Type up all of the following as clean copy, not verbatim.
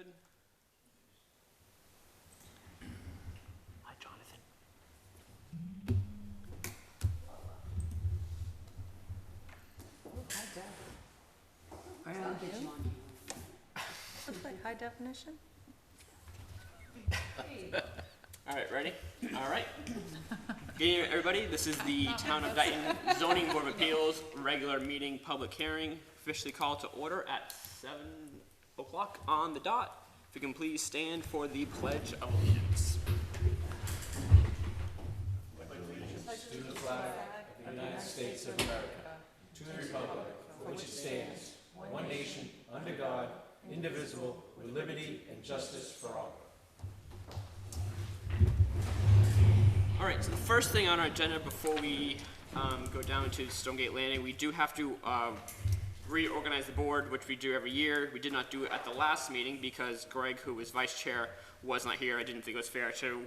good. Hi, Jonathan. I'll get you on Looks like high definition. All right, ready? All right. Good evening, everybody. This is the Town of Dayton Zoning Board of Appeals regular meeting, public hearing, officially called to order at 7 o'clock on the dot. If you can please stand for the Pledge of Allegiance. All right, so the first thing on our agenda before we go down to Stonegate Landing, we do have to reorganize the board, which we do every year. We did not do it at the last meeting because Greg, who was vice chair, was not here. I didn't think it was fair to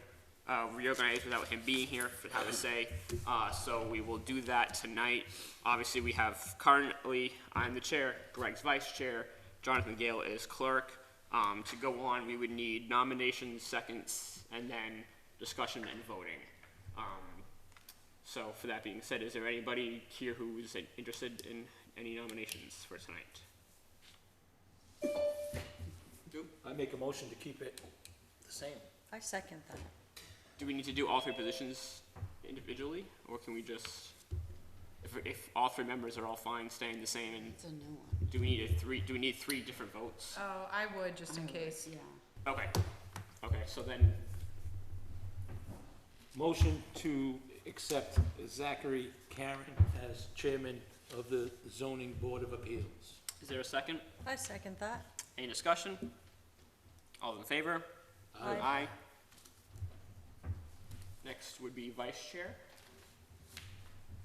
reorganize without him being here to have a say. So we will do that tonight. Obviously, we have currently, I'm the chair, Greg's vice chair, Jonathan Gale is clerk. To go on, we would need nominations, seconds, and then discussion and voting. So for that being said, is there anybody here who is interested in any nominations for tonight? I make a motion to keep it the same. I second that. Do we need to do all three positions individually, or can we just, if all three members are all fine staying the same, and It's a new one. do we need three different votes? Oh, I would, just in case. Yeah. Okay, so then, Motion to accept Zachary Karen as chairman of the zoning board of appeals. is there a second? I second that. Any discussion? All in favor? Aye. Aye. Next would be vice chair.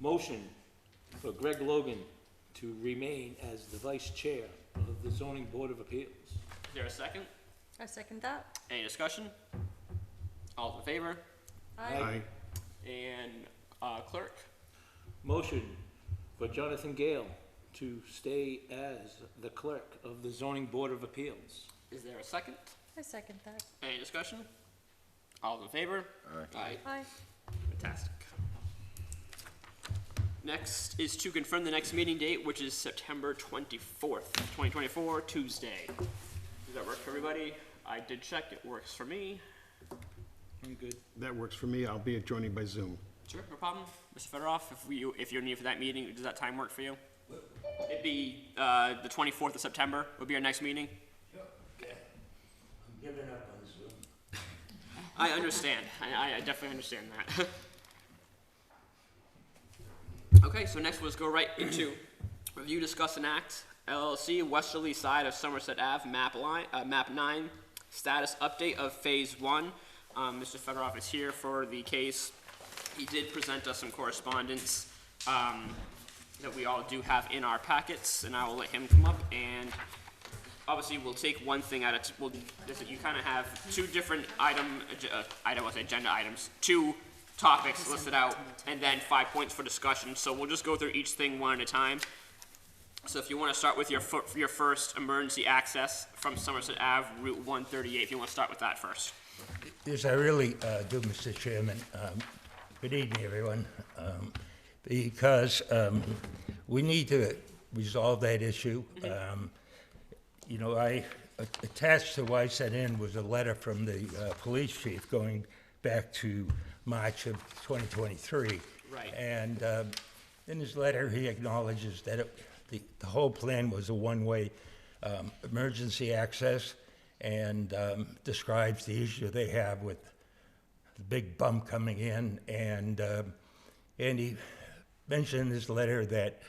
Motion for Greg Logan to remain as the vice chair of the zoning board of appeals. Is there a second? I second that. Any discussion? All in favor? Aye. And clerk? Motion for Jonathan Gale to stay as the clerk of the zoning board of appeals. Is there a second? I second that. Any discussion? All in favor? Aye. Aye. Fantastic. Next is to confirm the next meeting date, which is September 24th, 2024, Tuesday. Does that work for everybody? I did check, it works for me. I'm good. That works for me. I'll be joining by Zoom. Sure, no problem. Mr. Fedorov, if you're needed for that meeting, does that time work for you? It'd be the 24th of September would be our next meeting. I'm giving up on Zoom. I understand. I definitely understand that. Okay, so next let's go right into review, discuss, and act. LLC, westerly side of Somerset Ave, map 9, status update of phase 1. Mr. Fedorov is here for the case. He did present us some correspondence that we all do have in our packets, and I will let him come up, and obviously we'll take one thing at a time. You kind of have two different agenda items, two topics listed out, and then 5 points for discussion, so we'll just go through each thing one at a time. So if you want to start with your first emergency access from Somerset Ave, Route 138, if you want to start with that first. Yes, I really do, Mr. Chairman. Good evening, everyone. Because we need to resolve that issue. You know, I attached to what I sent in was a letter from the police chief going back to March of 2023. Right. And in his letter, he acknowledges that the whole plan was a one-way emergency access, and describes the issue they have with the big bump coming in. And he mentioned in his letter that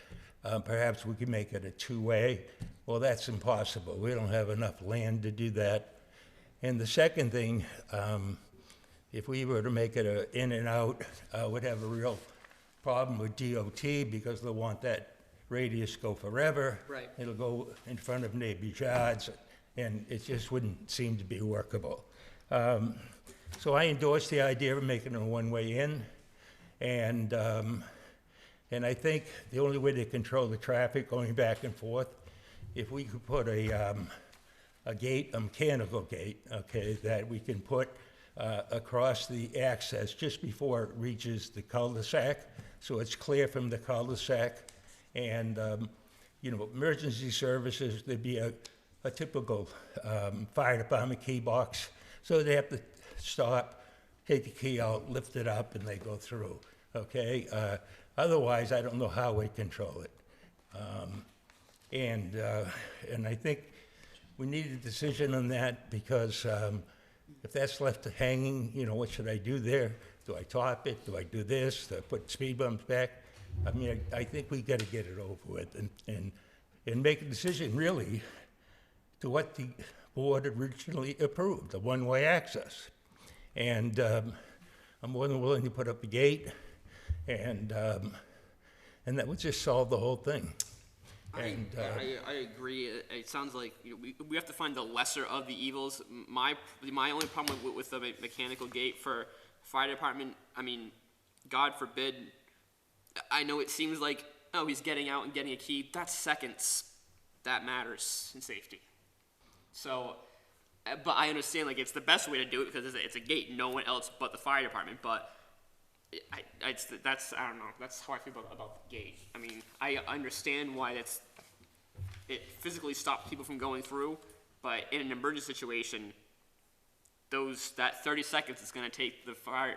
perhaps we could make it a two-way. Well, that's impossible. We don't have enough land to do that. And the second thing, if we were to make it a in and out, we'd have a real problem with DOT because they'll want that radius go forever. Right. It'll go in front of neighbors' yards, and it just wouldn't seem to be workable. So I endorse the idea of making a one-way in, and I think the only way to control the traffic going back and forth, if we could put a a gate, a mechanical gate, okay, that we can put across the access just before it reaches the cul-de-sac, so it's clear from the cul-de-sac. And, you know, emergency services, there'd be a typical fire department key box, so they have to stop, take the key out, lift it up, and they go through, okay? Otherwise, I don't know how we control it. And I think we need a decision on that, because if that's left hanging, you know, what should I do there? Do I top it? Do I do this? Do I put speed bumps back? I mean, I think we gotta get it over with and make a decision, really, to what the board originally approved, the one-way access. And I'm more than willing to put up a gate, and that would just solve the whole thing. And, I agree. It sounds like, you know, we have to find the lesser of the evils. My only problem with the mechanical gate for fire department, I mean, God forbid, I know it seems like, oh, he's getting out and getting a key. That's seconds. That matters in safety. So, but I understand, like, it's the best way to do it because it's a gate, no one else but the fire department. But I don't know. That's how I feel about the gate. I mean, I understand why it physically stops people from going through, but in an emergency situation, that 30 seconds it's going to take the fire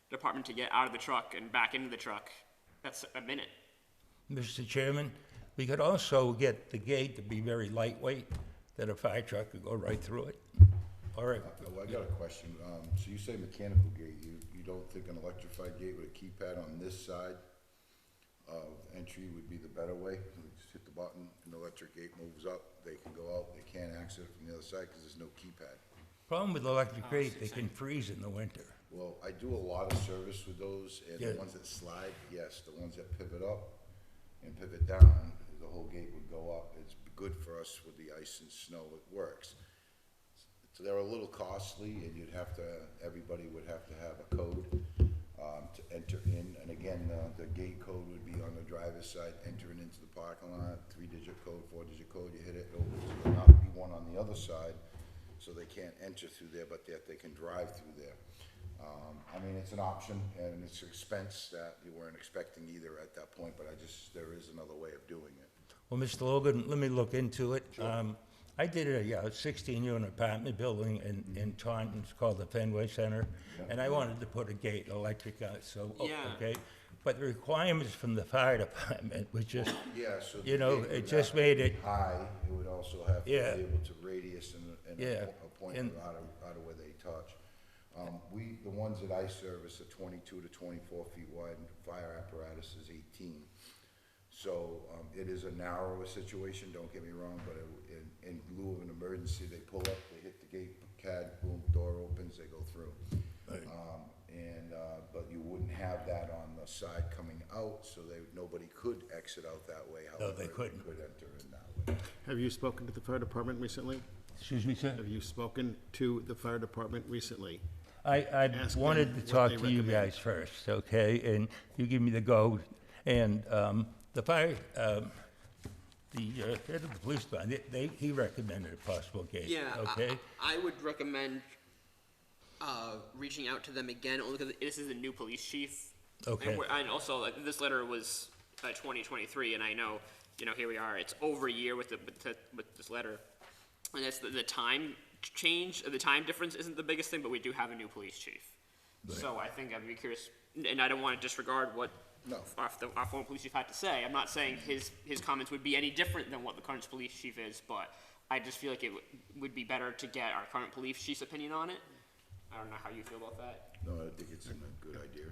department to get out of the truck and back into the truck. That's a minute. Mr. Chairman, we could also get the gate to be very lightweight, that a fire truck could go right through it. All right. Well, I got a question. So you say mechanical gate, you don't think an electrified gate with a keypad on this side of entry would be the better way? You just hit the button, an electric gate moves up, they can go out, they can't access it from the other side because there's no keypad. Problem with electric gate, they can freeze in the winter. Well, I do a lot of service with those, and Yeah. the ones that slide, yes, the ones that pivot up and pivot down, the whole gate would go up. It's good for us with the ice and snow, it works. So they're a little costly, and everybody would have to have a code to enter in. And again, the gate code would be on the driver's side, entering into the parking lot, 3-digit code, 4-digit code, you hit it, it opens. There'll not be one on the other side, so they can't enter through there, but yet they can drive through there. I mean, it's an option, and it's an expense that you weren't expecting either at that point, but there is another way of doing it. Well, Mr. Logan, let me look into it. I did a 16-unit apartment building in Taunton, it's called the Fenway Center, and I wanted to put a gate, electric on it, so, Yeah. okay. But the requirements from the fire department was just, Yeah, so. the you know, gate it would just have to made be it, high, it would also have to be Yeah. able to radius and Yeah. a point And- out of where they touch. The ones that I service are 22 to 24 feet wide, and fire apparatus is 18. So, it is a narrower situation, don't get me wrong, but in lieu of an emergency, they pull up, they hit the gate, CAD, boom, door opens, they go through. But you wouldn't have that on the side coming out, so nobody could exit out that way, No, however, they they couldn't. could enter in that way. Have you spoken to the fire department recently? excuse me, sir? Have you spoken to the fire department recently? I Ask wanted them to what talk they to you recommend. guys first, okay? And you give me the go. And the fire, the head of the police department, he recommended a possible gate, Yeah, okay? I would recommend reaching out to them again, only because this is a new police chief. Okay. And also, like, this letter was 2023, and I know, you know, here we are. It's over a year with this letter, and that's the time change. The time difference isn't the biggest thing, but we do have a new police chief. So I think I'd be curious, and I don't want to disregard what No. our former police chief had to say. I'm not saying his comments would be any different than what the current police chief is, but I just feel like it would be better to get our current police chief's opinion on it. I don't know how you feel about that. No, I think it's a good idea.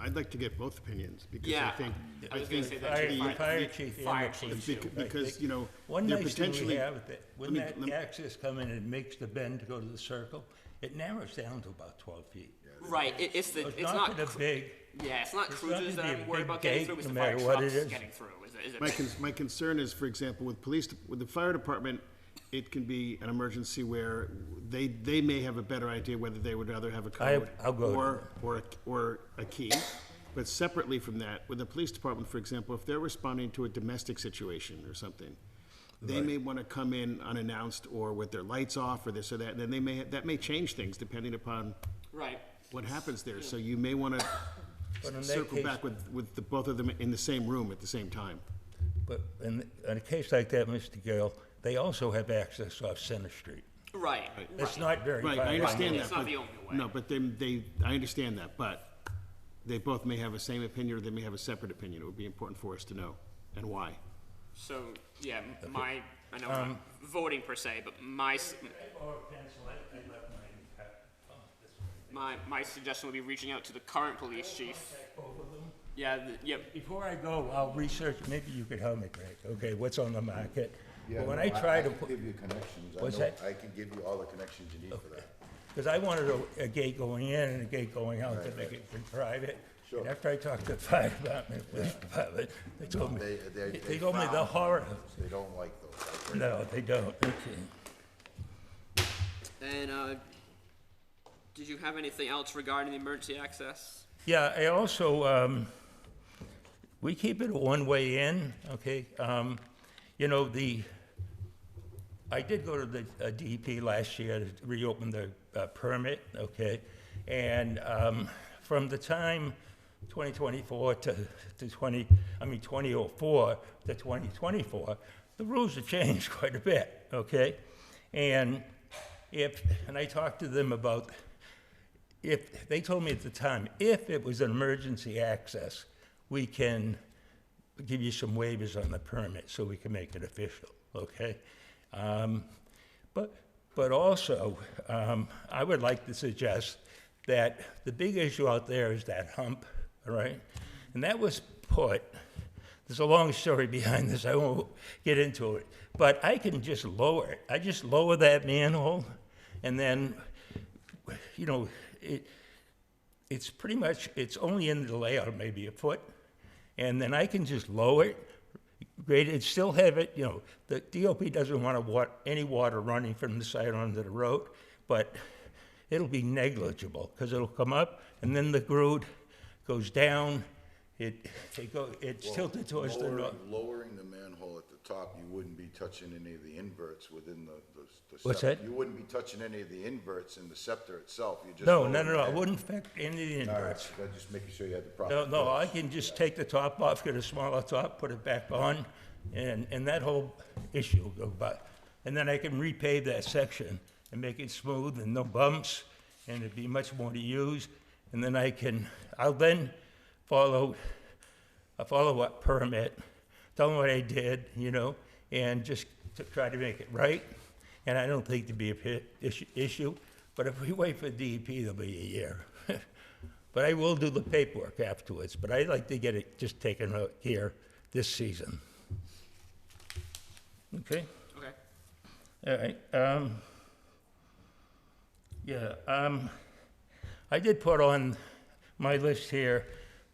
I'd like to get both opinions, because Yeah, I think, I was gonna say that Fire, too. the fire chief and Fire the chief police too. chief. because, you know, One they're nice thing we potentially. have with it, when Let me- that access come in and makes the bend to go to the circle, it narrows down to about 12 feet. Right, it's So it's not not a big, yeah, it's not it's cruisers not that gonna be I'm a worried big about getting gate, through. It's no the fire matter what it trucks is. getting through. Is it My concern is, for example, with the fire department, it can be an emergency where they may have a better idea whether they would rather have a code I'll go to or a key. But separately from that, with the police department, for example, if they're responding to a domestic situation or something, they may wanna come in unannounced or with their lights off or this or that, then that may change things depending upon Right. what happens there. So you may wanna But in that circle case- back with the both of them in the same room at the same time. But in a case like that, Mr. Gale, they also have access off Center Street. Right. It's not very far. Right, I understand It's that, not but, the only way. no, but I understand that, but they both may have the same opinion, or they may have a separate opinion. It would be important for us to know, and why. So, yeah, I know we're not voting per se, but my suggestion would be reaching out to the current police chief. Yeah, yep. Before I go, I'll research, maybe you could help me, Greg, okay, what's on the market? Yeah, But when no, I try to can put, give you connections. What's I know- that? I can give you all the connections you need for that. because I wanted a gate going in and a gate going out to make it private. Sure. And after I talked to the fire department, police department, they told me, They they told me the frown. horror. They don't like those. No, they don't, okay. And, did you have anything else regarding the emergency access? Yeah, I also, we keep it a one-way in, okay? You know, I did go to the DEP last year to reopen the permit, okay? And from the time 2024 to 2004 to 2024, the rules have changed quite a bit, okay? And I talked to them about, they told me at the time, if it was an emergency access, we can give you some waivers on the permit so we can make it official, okay? But also, I would like to suggest that the big issue out there is that hump, all right? And that was put, there's a long story behind this, I won't get into it, but I can just lower it. I just lower that manhole, and then, you know, it's pretty much, it's only in the layout, maybe a foot, and then I can just lower it, grade it, still have it, you know, the DOP doesn't want any water running from the side onto the road, but it'll be negligible, because it'll come up, and then the groove goes down, it's tilted towards the north. Lowering the manhole at the top, you wouldn't be touching any of the inverts within the What's septic. that? You wouldn't be touching any of the inverts in the scepter itself, you just. No, lower no, the no, it head. wouldn't affect any of the All right, inverts. so just making sure you had the proper. No, no, I inverts. can just take the top off, get a smaller top, put it back on, and that whole issue will go by. And then I can repave that section and make it smooth and no bumps, and it'd be much more to use. And then I'll then follow a follow-up permit, tell them what I did, you know, and just to try to make it right. And I don't think there'd be a issue, but if we wait for DEP, there'll be a year. But I will do the paperwork afterwards, but I'd like to get it just taken out here this season. Okay? Okay. All right, I did put on my list here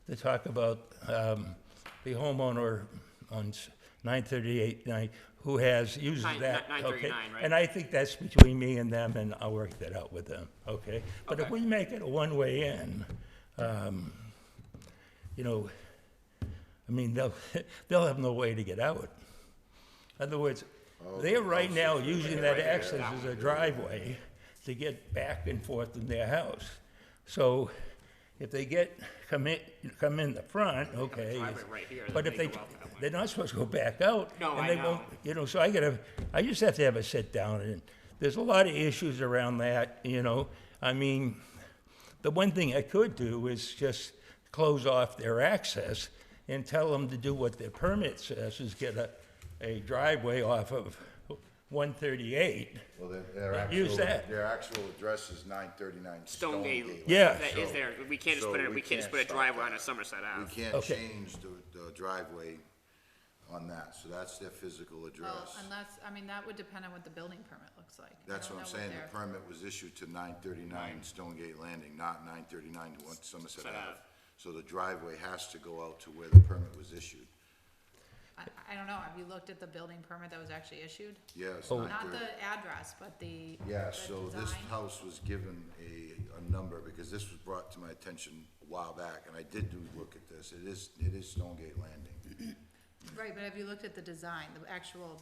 to talk about, the homeowner on 938 who uses Nine- that, 939, okay? right? And I think that's between me and them, and I'll work that out with them, okay? But if Okay. we make it a one-way in, you know, I mean, they'll have no way to get out. In other words, they're right now using that access as a driveway to get back and forth in their house. So if they come in the front, okay. driveway right here, But then if they they, go out that way. they're not supposed to go back out. No, and I they know. won't- You know, so I just have to have a sit down, and there's a lot of issues around that, you know. I mean, the one thing I could do is just close off their access and tell them to do what their permit says, is get a driveway off of 138. Well, Use that. their actual address is 939 Stonegate. Stonegate. Yeah. That is there. We can't just So put it. we We can't just can't put a stop driveway that. on a Somerset We Ave. can't Okay. change the driveway on that, so that's their physical Well, address. unless, I mean, that would depend on what the building permit looks like. I That's don't what I'm know saying, the their- permit was issued to 939 Stonegate Landing, not 939 to Somerset Somerset Ave. Ave. So the driveway has to go out to where the permit was issued. I don't know, have you looked at the building permit that was actually issued? Yes, Oh. Not the address, but the. Yeah, the so this design? house was given a number, because this was brought to my attention a while back, and I did look at this. It is Stonegate Landing. Right, but have you looked at the design, the actual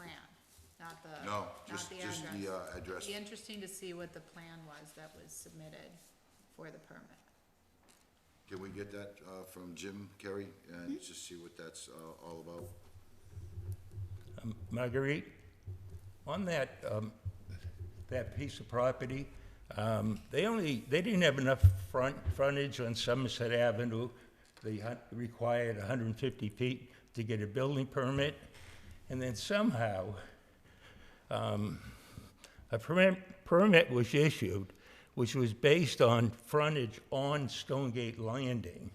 plan, not the, No, not just the the address. address. It'd be interesting to see what the plan was that was submitted for the permit. Can we get that from Jim Kerry and just see what that's all about? Marguerite, on that, that piece of property, they didn't have enough frontage on Somerset Avenue. They required 150 feet to get a building permit. And then somehow, a permit was issued, which was based on frontage on Stonegate Landing,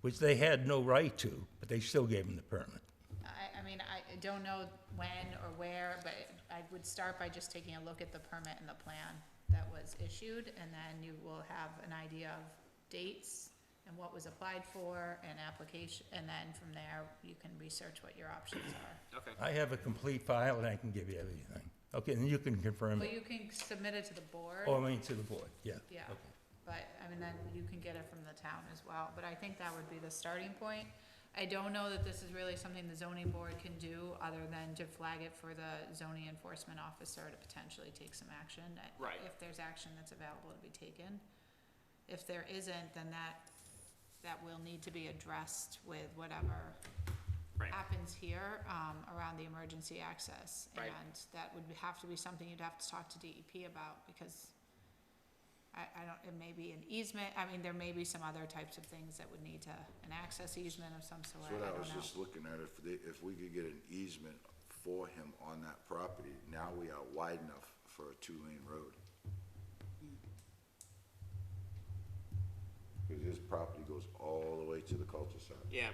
which they had no right to, but they still gave them the permit. I mean, I don't know when or where, but I would start by just taking a look at the permit and the plan that was issued, and then you will have an idea of dates and what was applied for and application, and then from there, you can research what your options are. Okay. I have a complete file and I can give you everything. Okay, and you can confirm But it. you can submit it to the board. Oh, I mean, to the board, yeah. Yeah, Okay. but, I mean, then you can get it from the town as well, but I think that would be the starting point. I don't know that this is really something the zoning board can do, other than to flag it for the zoning enforcement officer to potentially take some action. Right. If there's action that's available to be taken. If there isn't, then that will need to be addressed with whatever Right. happens here, around the emergency access. Right. And that would have to be something you'd have to talk to DEP about, because I don't, it may be an easement, I mean, there may be some other types of things that would need to, an access easement of some sort, That's what I I don't was know. just looking at, if we could get an easement for him on that property, now we are wide enough for a two-lane road. Because his property goes all the way to the cul-de-sac. Yeah.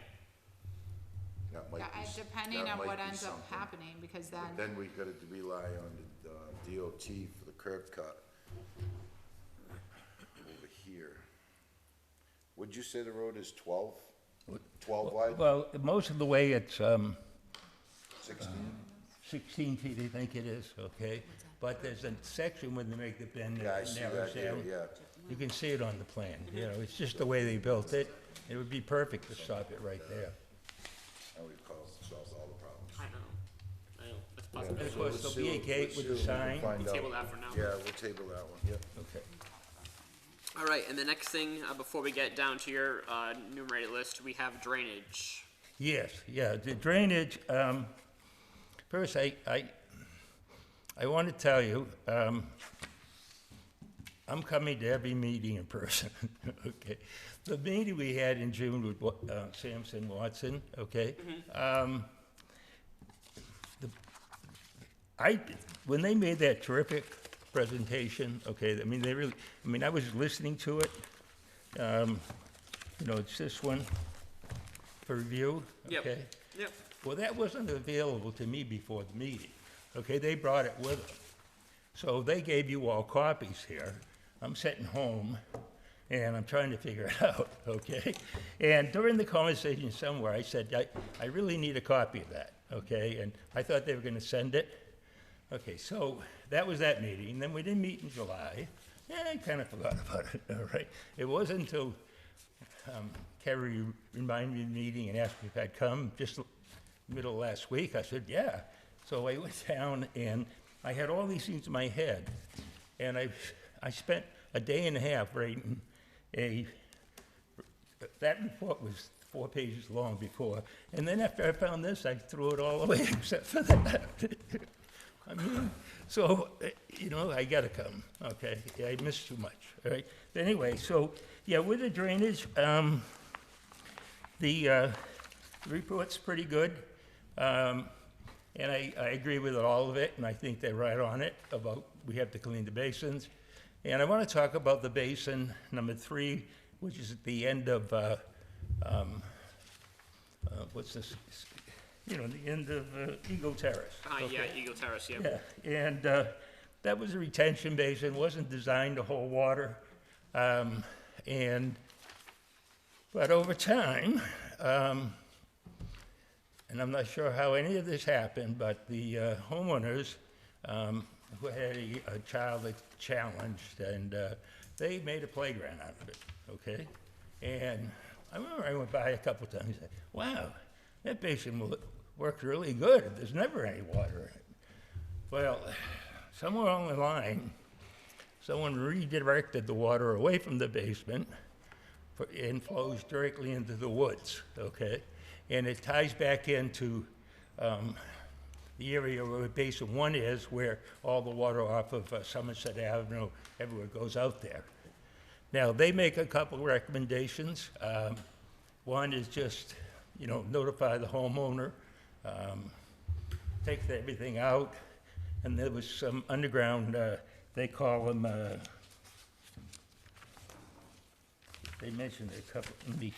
That might Yeah, be, depending that on might what be ends up something. happening, because then, But then we gotta rely on the DOT for the curb cut over here. Would you say the road is 12? 12 wide? Well, most of the way it's 16? 16 feet, I think it is, okay? But there's a section when they make the bend Yeah, I that see narrows that there, down. yeah. You can see it on the plan, you know, it's just the way they built it. It would be perfect to stop it right there. And we've solved all the problems. I know. I know. That's Yeah, possible. Of so course, let's there'll see be a what- gate let's with see a what we can sign. find We'll out. table that for now. Yeah, we'll table that one, yep. Okay. All right, and the next thing, before we get down to your enumerated list, we have drainage. Yes, yeah, the drainage, first, I want to tell you, I'm coming to every meeting in person, okay? The meeting we had in June with Sampson Watson, okay? When they made that terrific presentation, okay, I mean, they really, I mean, I was listening to it. You know, it's this one for review, Yep. okay? Yep. Well, that wasn't available to me before the meeting, okay? They brought it with them. So they gave you all copies here. I'm sitting home, and I'm trying to figure it out, okay? And during the conversation somewhere, I said, I really need a copy of that, okay? And I thought they were gonna send it. Okay, so that was that meeting. Then we didn't meet in July. Yeah, I kind of forgot about it, all right? It wasn't until Kerry reminded me of the meeting and asked me if I'd come just middle of last week. I said, yeah. So I went down and I had all these things in my head. And I spent a day and a half writing that report was 4 pages long before. And then after I found this, I threw it all away except for that. I mean, so, you know, I gotta come, okay? I missed too much, all right? But anyway, so, yeah, with the drainage, the report's pretty good. And I agree with all of it, and I think they're right on it about we have to clean the basins. And I want to talk about the basin number 3, which is at the end of, what's this? You know, the end of Eagle Terrace. Yeah, Eagle Terrace, yeah. Yeah, and that was a retention basin, wasn't designed to hold water. But over time, and I'm not sure how any of this happened, but the homeowners who had a child that challenged, and they made a playground out of it, okay? And I remember I went by a couple times and said, wow, that basin worked really good. There's never any water in it. Well, somewhere along the line, someone redirected the water away from the basement and flows directly into the woods, okay? And it ties back into the area where Basin 1 is, where all the water off of Somerset Avenue, everywhere goes out there. Now, they make a couple recommendations. One is just, notify the homeowner, take everything out, and there was some underground, they call them, they mentioned a couple, let me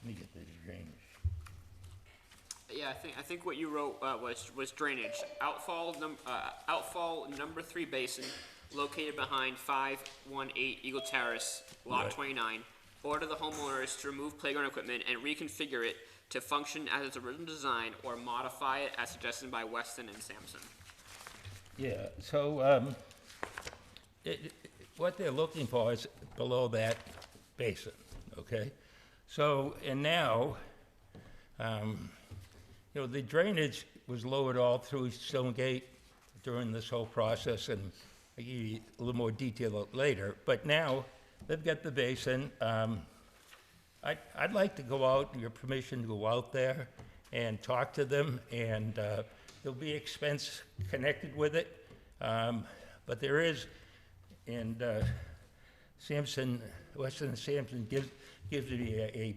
get this drainage. Yeah, I think what you wrote was drainage. Outfall number 3 basin located behind 518 Eagle Terrace, lot Right. 29. Order the homeowners to remove playground equipment and reconfigure it to function as its original design or modify it as suggested by Weston and Sampson. Yeah, so, what they're looking for is below that basin, okay? So, and now, the drainage was lowered all through Stonegate during this whole process, and I'll give you a little more detail later, but now, they've got the basin. I'd like to go out, your permission to go out there and talk to them, and there'll be expense connected with it. But there is, and Sampson, Weston and Sampson gives me a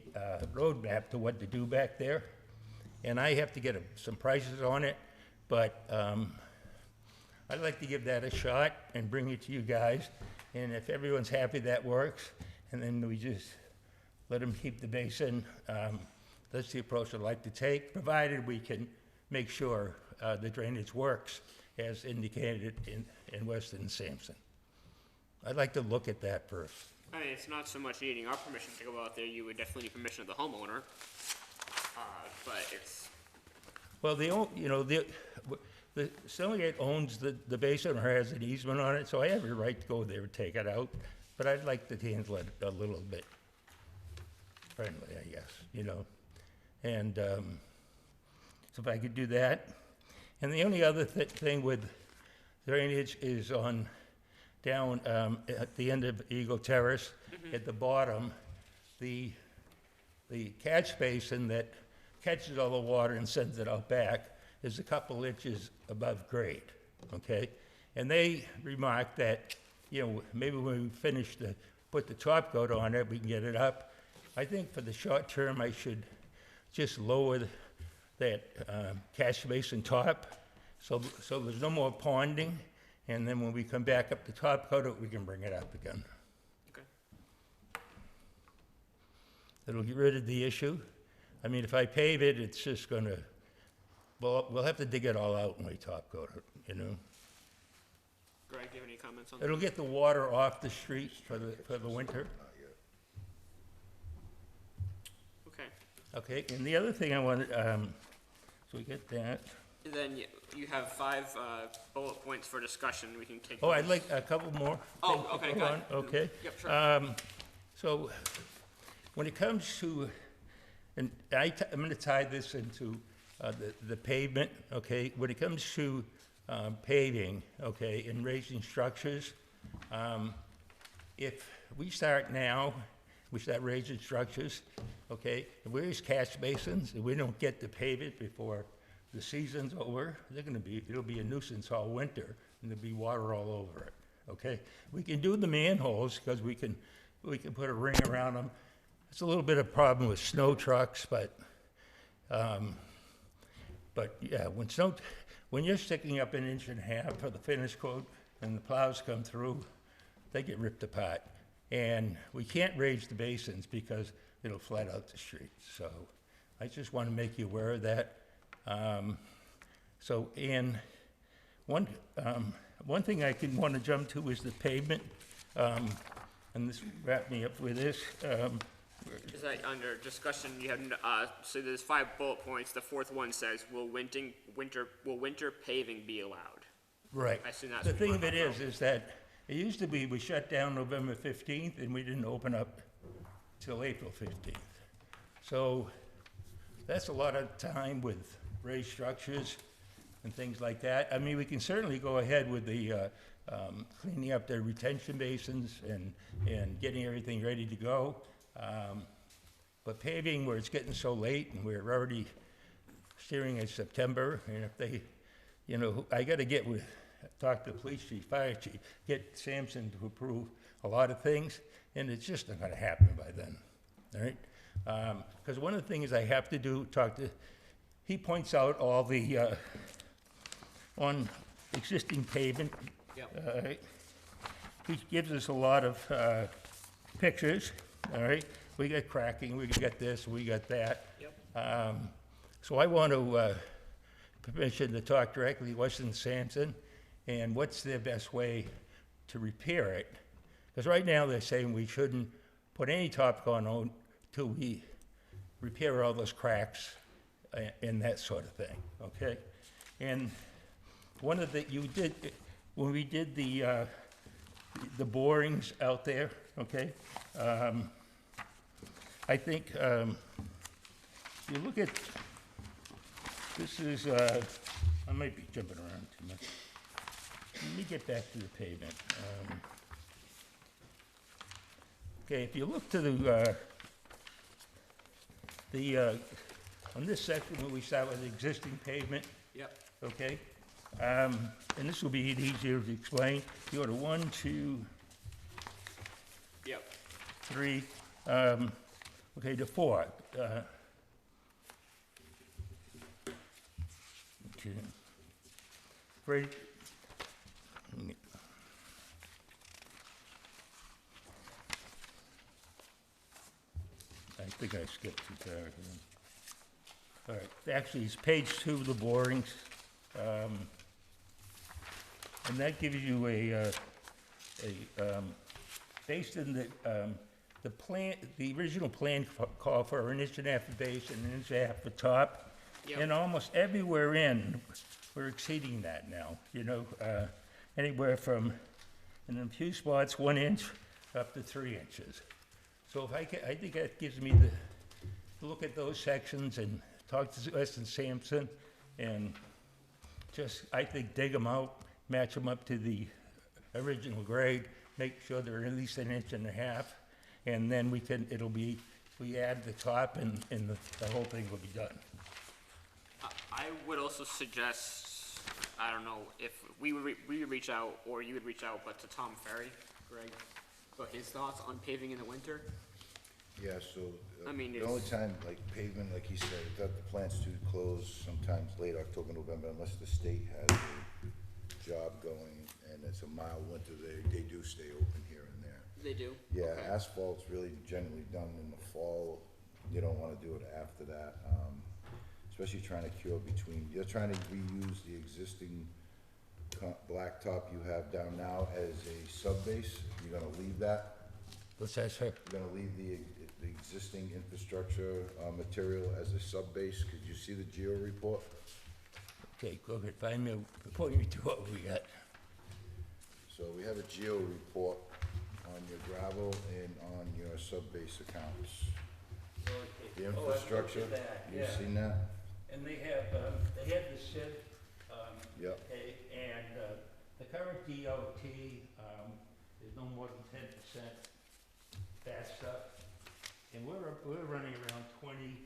roadmap to what to do back there. And I have to get some prices on it, but I'd like to give that a shot and bring it to you guys. And if everyone's happy, that works. And then we just let them keep the basin. That's the approach I'd like to take, provided we can make sure the drainage works as indicated in Weston and Sampson. I'd like to look at that first. I mean, it's not so much needing our permission to go out there. You would definitely need permission of the homeowner. But it's, Well, the Stonegate owns the basin or has an easement on it, so I have a right to go there and take it out. But I'd like to handle it a little bit friendly, I guess, And so if I could do that. And the only other thing with drainage is down at the end of Eagle Terrace, at the bottom, the catch basin that catches all the water and sends it out back is a couple inches above grade, okay? And they remarked that, maybe when we finish put the top coat on it, we can get it up. I think for the short term, I should just lower that catch basin top, so there's no more ponding, and then when we come back up the top coat, we can bring it up again. okay. It'll get rid of the issue. I mean, if I pave it, it's just gonna, well, we'll have to dig it all out when we top coat it, Greg, do you have any comments on that? It'll get the water off the street for the winter. Okay. Okay, and the other thing I wanted, so we get that. And then you have 5 bullet points for discussion. We can take. Oh, I'd those. like a couple more. Oh, things to okay, go go on, ahead. Okay. Yep, sure. So, when it comes to, and I'm gonna tie this into the pavement, okay? When it comes to paving, okay, and raising structures, if we start now, we start raising structures, okay? If we raise catch basins, and we don't get to pave it before the season's over, it'll be a nuisance all winter, and there'll be water all over it, okay? We can do the manholes, because we can put a ring around them. It's a little bit of a problem with snow trucks, but yeah, when you're sticking up 1.5 inches for the finish coat, and the plows come through, they get ripped apart. And we can't raise the basins because it'll flood out the street. So I just want to make you aware of that. And one thing I can want to jump to is the pavement. And this wrapped me up with this. Is that under discussion? You have so there's 5 bullet points. The 4th one says, "Will winter paving be allowed?" Right. I assume that's The what you thing of wanna it know. is that it used to be we shut down November 15th and we didn't open up till April 15th. So that's a lot of time with raised structures. and things like that. I mean, we can certainly go ahead with the cleaning up the retention basins and getting everything ready to go. But paving, where it's getting so late and we're already steering at September, and if they, you know, I gotta talk to the police chief, fire chief, get Sampson to approve a lot of things, and it's just not gonna happen by then, all right? Because one of the things I have to do, he points out all the, on existing pavement. Yep. He gives us a lot of pictures, all right? We got cracking, we got this, we got that. Yep. So I want to, permission to talk directly to Weston Sampson, and what's the best way to repair it? Because right now they're saying we shouldn't put any top coat on till we repair all those cracks and that sort of thing, okay? And one of the, when we did the borings out there, okay? I think, you look at, this is, I might be jumping around too much. Let me get back to the pavement. Okay, if you look to on this section where we start with existing pavement, Yep. okay? And this will be easier to explain. You go to 1, 2, Yep. 3, okay, to 4. Okay. Right. I think I skipped too far. All right, actually, it's page 2 of the borings. And that gives you based in the plan, the original plan called for an 1.5 inch of base and an 1.5 inch of top. Yep. And almost everywhere in, we're exceeding that now, you know, anywhere from, in a few spots, 1 inch up to 3 inches. So if I think that gives me to look at those sections and talk to Weston Sampson and just, I think, dig them out, match them up to the original grade, make sure they're at least 1.5 inches, and then we add the top and the whole thing will be done. I would also suggest, I don't know, if we would reach out, or you would reach out, but to Tom Ferry, Greg, for his thoughts on paving in the winter. Yeah, so, I mean, the only it's- time, like pavement, like he said, that the plant's too close sometimes late October, November, unless the state has a job going and it's a mild winter, they do stay open here and there. They do? Yeah, Okay. asphalt's really generally done in the fall. You don't wanna do it after that, especially trying to cure you're trying to reuse the existing blacktop you have down now as a sub-base. You're gonna leave that. What's that, sir? You're gonna leave the existing infrastructure, material as a sub-base. Could you see the geo report? Okay, go ahead, find me, point me to what we got. So we have a geo report on your gravel and on your sub-base accounts. The infrastructure, you seen that? And they have the SID, Yep. okay, and, the current DOT, is no more than 10% that stuff. And we're running around 20,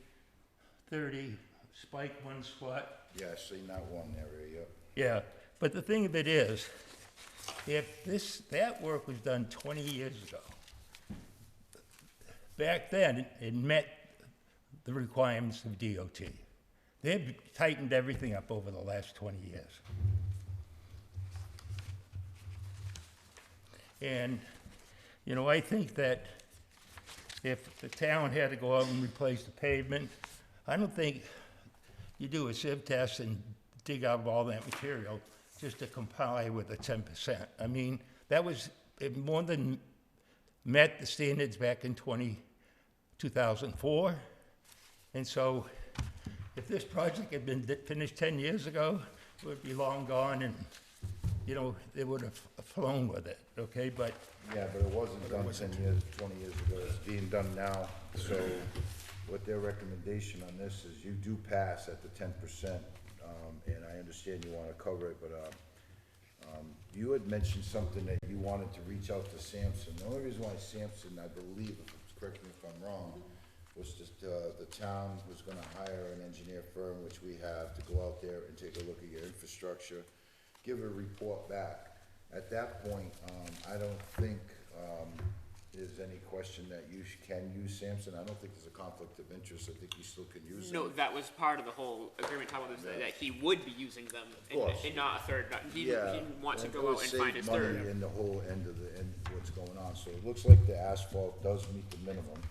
30, spike one spot. Yeah, I seen that one area, yep. Yeah, but the thing of it is, if that work was done 20 years ago, back then, it met the requirements of DOT. They've tightened everything up over the last 20 years. And, you know, I think that if the town had to go out and replace the pavement, I don't think you do a sieve test and dig out all that material just to comply with the 10%. I mean, it more than met the standards back in 2004. And so if this project had been finished 10 years ago, it would be long gone and, you know, they would have flown with it, okay? But Yeah, but it wasn't done 10 years, 20 years ago. It's being done now. So what their recommendation on this is you do pass at the 10%, and I understand you wanna cover it, but, you had mentioned something that you wanted to reach out to Sampson. The only reason why Sampson, I believe, correct me if I'm wrong, was just, the town was gonna hire an engineer firm, which we have, to go out there and take a look at your infrastructure, give a report back. At that point, I don't think, there's any question that you can use Sampson. I don't think there's a conflict of interest. I think you still can use them. No, that was part of the whole agreement, talking about this, that he would be using them course. and not a third, he Yeah. didn't want to it go would out and save find his money third. in the whole end of what's going on. So it looks like the asphalt does meet the minimum,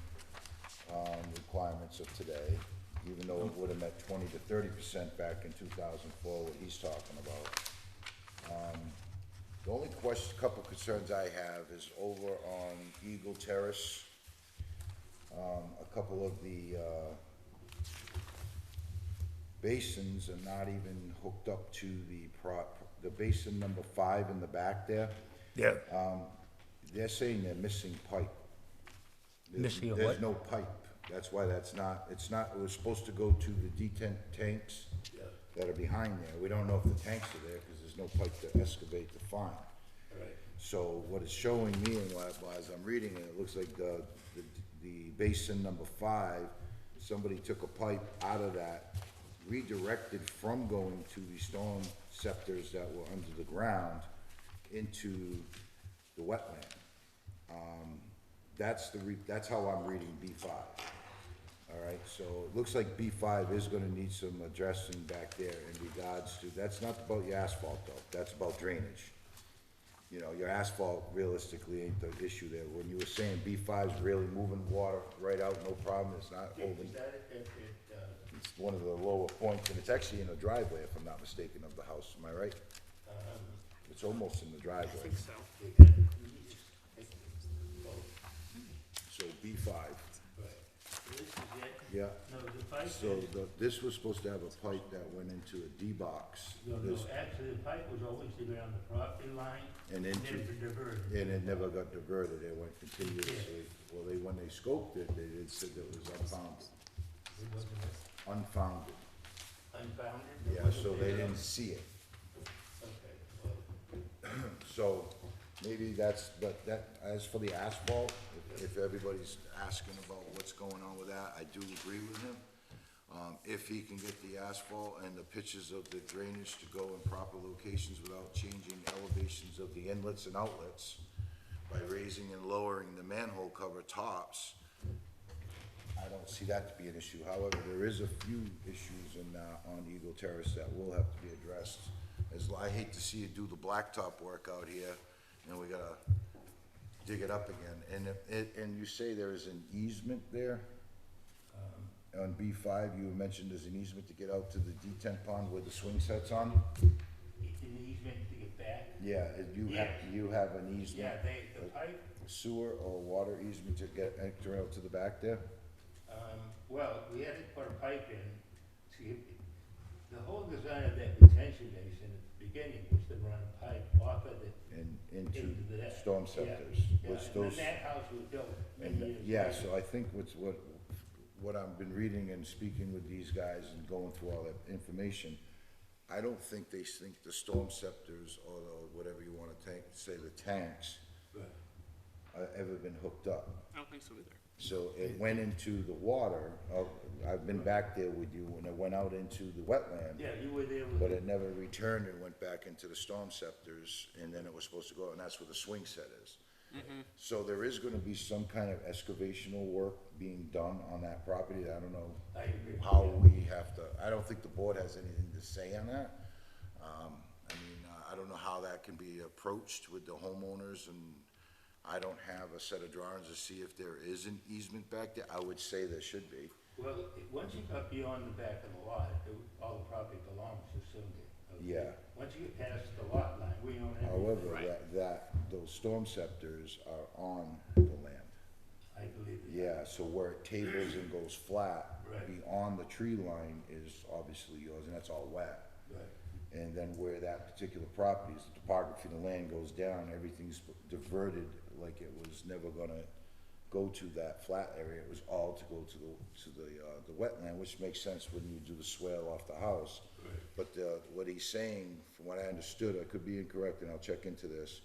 requirements of today, even though it would have met 20 to 30% back in 2004, what he's talking about. The only couple concerns I have is over on Eagle Terrace. A couple of the, basins are not even hooked up to the basin number 5 in the back there. Yeah, They're saying they're missing pipe. Missing a There's what? no pipe. That's why it's not, it was supposed to go to the detent tanks that are behind there. We don't know if the tanks are there, cause there's no pipe to excavate to find. So what it's showing me, and as I'm reading it, it looks like the basin number 5, somebody took a pipe out of that, redirected from going to the storm scepters that were under the ground into the wetland. That's how I'm reading B5. All right, so it looks like B5 is gonna need some addressing back there in regards to, that's not about your asphalt though, that's about drainage. You know, your asphalt realistically ain't the issue there. When you were saying B5's really moving water right out, no problem, it's not holding. It's one of the lower points, and it's actually in the driveway, if I'm not mistaken, of the house, am I right? It's almost in the I driveway. think so. So B5, yeah. So this was supposed to have a pipe that went into a D-box. No, actually, the pipe was always around the property line, And into, never diverted. and it never got diverted, it went continuously. Well, when they scoped it, they said it was unfounded. It wasn't Unfounded, unfounded? It yeah, wasn't so they there? didn't see it. Okay, well, So, maybe that's, but that, as for the asphalt, if everybody's asking about what's going on with that, I do agree with him. If he can get the asphalt and the pitches of the drainage to go in proper locations without changing elevations of the inlets and outlets, by raising and lowering the manhole cover tops, I don't see that to be an issue. However, there is a few issues on Eagle Terrace that will have to be addressed. I hate to see you do the blacktop work out here, and we gotta dig it up again. And you say there is an easement there? On B5, you mentioned there's an easement to get out to the detent pond where the swing set's on? an easement to get back? Yeah, you have an easement? Yeah, the pipe, Sewer or water easement to enter out to the back there? well, we had to put a pipe in. See, the whole design of that retention basin at the beginning was to run a pipe off of it And into into the. storm Yeah, scepters? yeah, Which and those, then that house was built many and, years yeah, later. so I think what I've been reading and speaking with these guys and going through all that information, I don't think they think the storm scepters or the, whatever you wanna say the tanks, Right. ever been hooked up. I don't think so either. So it went into the water, I've been back there with you, when it went out into the wetland. Yeah, you were there with. But it never returned and went back into the storm scepters, and then it was supposed to go, and that's where the swing set is. So there is gonna be some kind of excavational work being done on that property. I don't know I agree. how we have to, I don't think the board has anything to say on that. I don't know how that can be approached with the homeowners, and I don't have a set of drawings to see if there is an easement back there. I would say there should be. Well, once you got beyond the back of the lot, all the property belongs to Silgate. Okay? Yeah. Once you get past the lot line, we own everything. However, Right. those storm scepters are on the land. I believe it. Yeah, so where it tables and goes flat, Right. beyond the tree line is obviously yours, and that's all wet. Right. And then where that particular property is, the topography of the land goes down, everything's diverted like it was never gonna go to that flat area, it was all to go to the wetland, which makes sense when you do the swale off the house. But, what he's saying, from what I understood, I could be incorrect, and I'll check into this,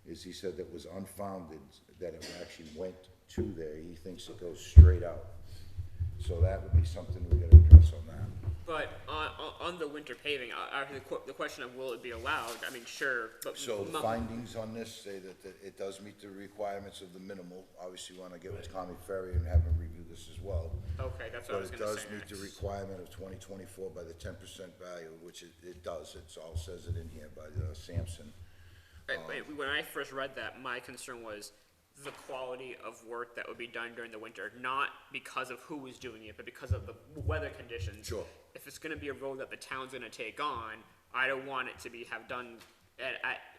is he said that was unfounded, that it actually went to there, he thinks it goes straight out. So that would be something we gotta address on that. But on the winter paving, the question of will it be allowed, I mean, sure, but. So findings on this say that it does meet the requirements of the minimal. Obviously, you wanna get with Tommy Ferry and have him review this as well. Okay, that's what I was gonna say But it does meet the next. requirement of 2024 by the 10% value, which it does. It's all says it in here by Sampson. When I first read that, my concern was the quality of work that would be done during the winter, not because of who was doing it, but because of the weather conditions. Sure. If it's gonna be a road that the town's gonna take on, I don't want it to have done,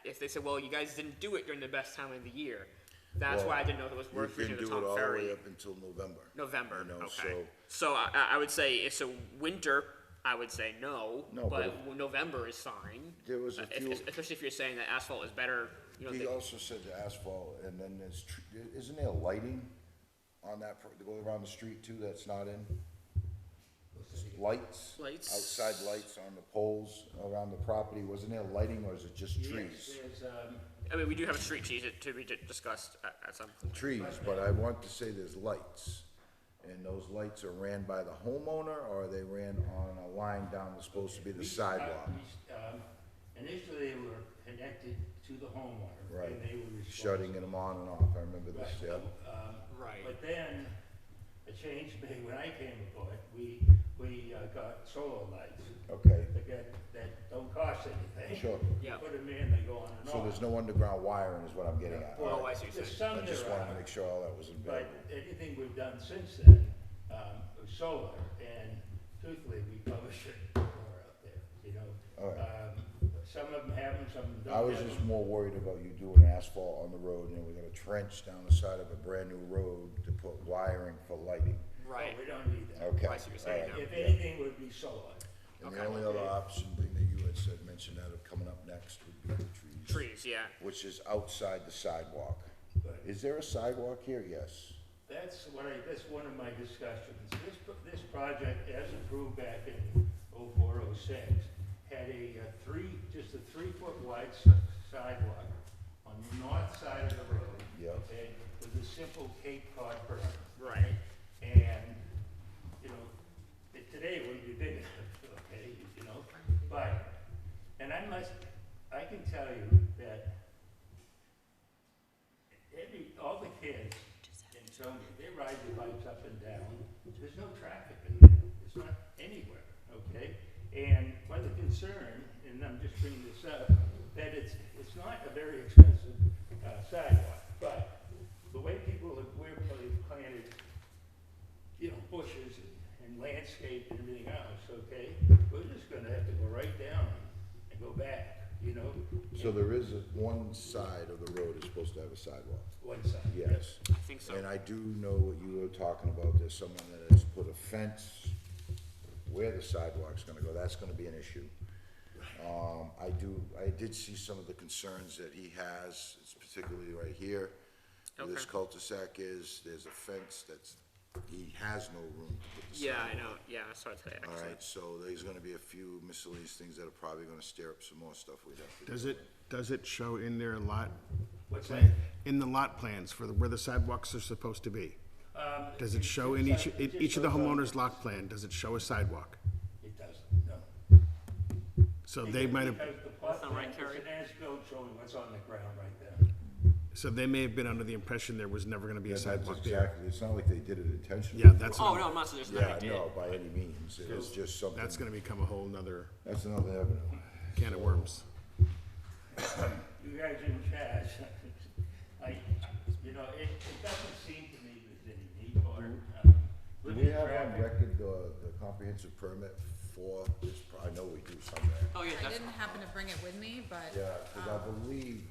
if they say, well, you guys didn't do it during the best time of the year, that's why I didn't know if it was worth We reaching can to do it Tom all the way Ferry. up until November. November, You know, okay. So I would say, if so winter, I would say no, No, but but November is fine. There was a few- Especially if you're saying that asphalt is better, you know, He they- also said the asphalt, and then isn't there lighting on that, to go around the street too, that's not in? Lights? Lights? Outside lights on the poles around the property, wasn't there lighting, or is it just Yes, trees? there's, I mean, we do have a street cheese to be discussed at some point. Trees, but I want to say there's lights, and those lights are ran by the homeowner, or are they ran on a line down that's supposed to be the sidewalk? Initially, they were connected to the homeowner, Right. and they were responsible. Shutting them on and off, I remember this, Right, yeah. Right. But then, a change made when I came aboard, we got solar lights Okay, that don't cost anything. sure. Yeah. Put them in, they go on and off. So there's no underground wiring is what I'm getting at. Oh, I see what you're There's saying. some I just there wanted to are, make sure all that was but available. anything we've done since then, was solar, and truthfully, we probably should put more out there, you know? All right. Some of them have them, some of them don't I was have just them. more worried about you doing asphalt on the road, and we got a trench down the side of a brand-new road to put wiring for lighting. Right. We don't need that. Okay. I see what you're saying all right, now. If yeah. anything, would be solar. And the Okay. only other option thing that you had said, mentioned that of coming up next would be the trees. Trees, yeah. Which is outside the sidewalk. Right. Is there a sidewalk here? Yes. That's one of my discussions. This project, as approved back in 04-06, had just a 3-foot wide sidewalk on the north side of the road. Yep. Okay, with a simple Cape Cod berm. Right. And, you know, today it wouldn't be big enough, okay, you know, but, and I can tell you that all the kids in Sonia, they ride their bikes up and down, there's no traffic in there, it's not anywhere, okay? And one of the concern, and I'm just bringing this up, that it's not a very expensive sidewalk, but the way people have, we've planted, you know, bushes and landscape and everything else, okay? We're just gonna have to go right down and go back, you know? So there is one side of the road is supposed to have a sidewalk? One side. Yes. I think so. And I do know what you were talking about, there's someone that has put a fence where the sidewalk's gonna go, that's gonna be an issue. I did see some of the concerns that he has, it's particularly right here, where this Okay. cul-de-sac is, there's a fence he has no room to put the Yeah, sidewalk. I know. Yeah, I saw it today, All actually. right, so there's gonna be a few miscellaneous things that are probably gonna stir up some more stuff we'd have to do. Does it show in their lot, What's that? in the lot plans for where the sidewalks are supposed to be? Does it show in just each of the shows on- homeowner's lot plan, does it show a sidewalk? It doesn't, no. So they might have, Because the plot not right, plan, Carrie. it's an as-built showing what's on the ground right there. so they may have been under the impression there was never gonna be a That's sidewalk there. exactly, it's not like they did it intentionally. Yeah, that's, Oh, no, I'm not suggesting that Yeah, I did. no, by any means, it was just something, that's gonna become a whole nother that's another avenue. can of worms. You guys are in charge. You know, it doesn't seem to me there's any need for it. Do With we the have on traffic- record the comprehensive permit for this, I know we do somewhere. Oh, yeah, I that's, didn't happen to bring it with me, but, Yeah, because I believe,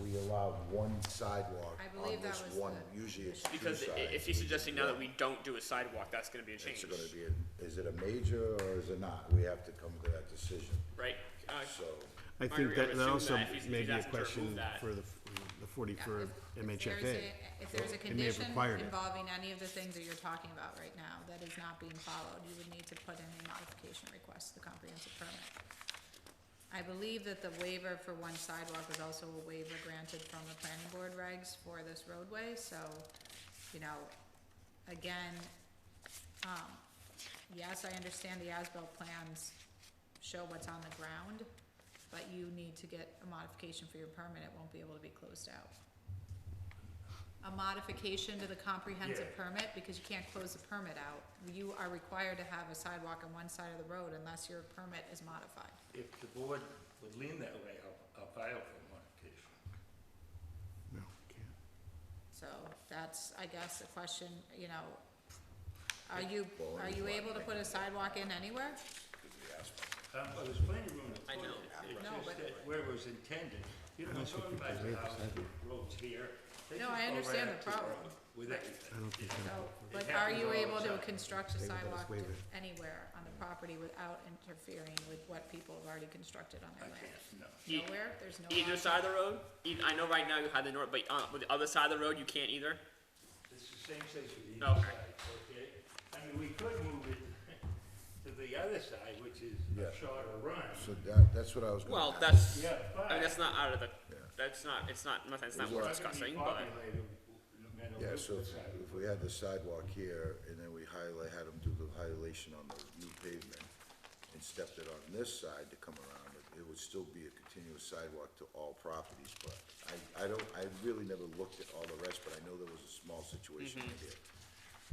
we allowed one sidewalk I on believe that this was one, the- usually it's two because sides. if he's suggesting now that we don't do a sidewalk, that's gonna be a change, It's gonna be, is it a major or is it not? We have to come to that decision, right? so. I Margaret, think I that would that assume also that if he's may be a asking to remove question that. for the 40 Yeah, for if there's MHFA. If there's a They may have condition required it. involving any of the things that you're talking about right now that is not being followed, you would need to put in a modification request to the comprehensive permit. I believe that the waiver for one sidewalk was also a waiver granted from the planning board regs for this roadway, so, you know, again, yes, I understand the as-built plans show what's on the ground, but you need to get a modification for your permit, it won't be able to be closed out. A modification to the comprehensive permit, because you can't close the permit out. You are required to have a sidewalk on one side of the road unless your permit is modified. If the board would lean that way, I'll file for modification. No, can't. So that's, I guess, a question, you know, are you able to put a sidewalk in anywhere? Well, there's plenty of room to I put know. it, it's No, just but- that where it was intended. You know, it's all about the house, the roads here. They No, just I go understand right the up to problem. road With everything. So, but It are happens you all the able to time. construct a They would let us sidewalk waive it. anywhere on the property without interfering with what people have already constructed on I their land? can't, no. Nowhere, there's no. Either option? side of the road? I know right now you have the north, but with the other side of the road, you can't either? It's the same place with the Okay. east side, okay? I mean, we could move it to the other side, which is a Yeah. shorter run. So that's what I was gonna Well, ask. that's, Yeah, but. I mean, that's not out of the, Yeah. that's not, it's not, nothing, it's not It's worth not discussing, It's but, gonna be populated no matter Yeah, which so side. if we had the sidewalk here, and then we had them do the highlightation on the new pavement, and stepped it on this side to come around, it would still be a continuous sidewalk to all properties, but I really never looked at all the rest, but I know there was a small situation here.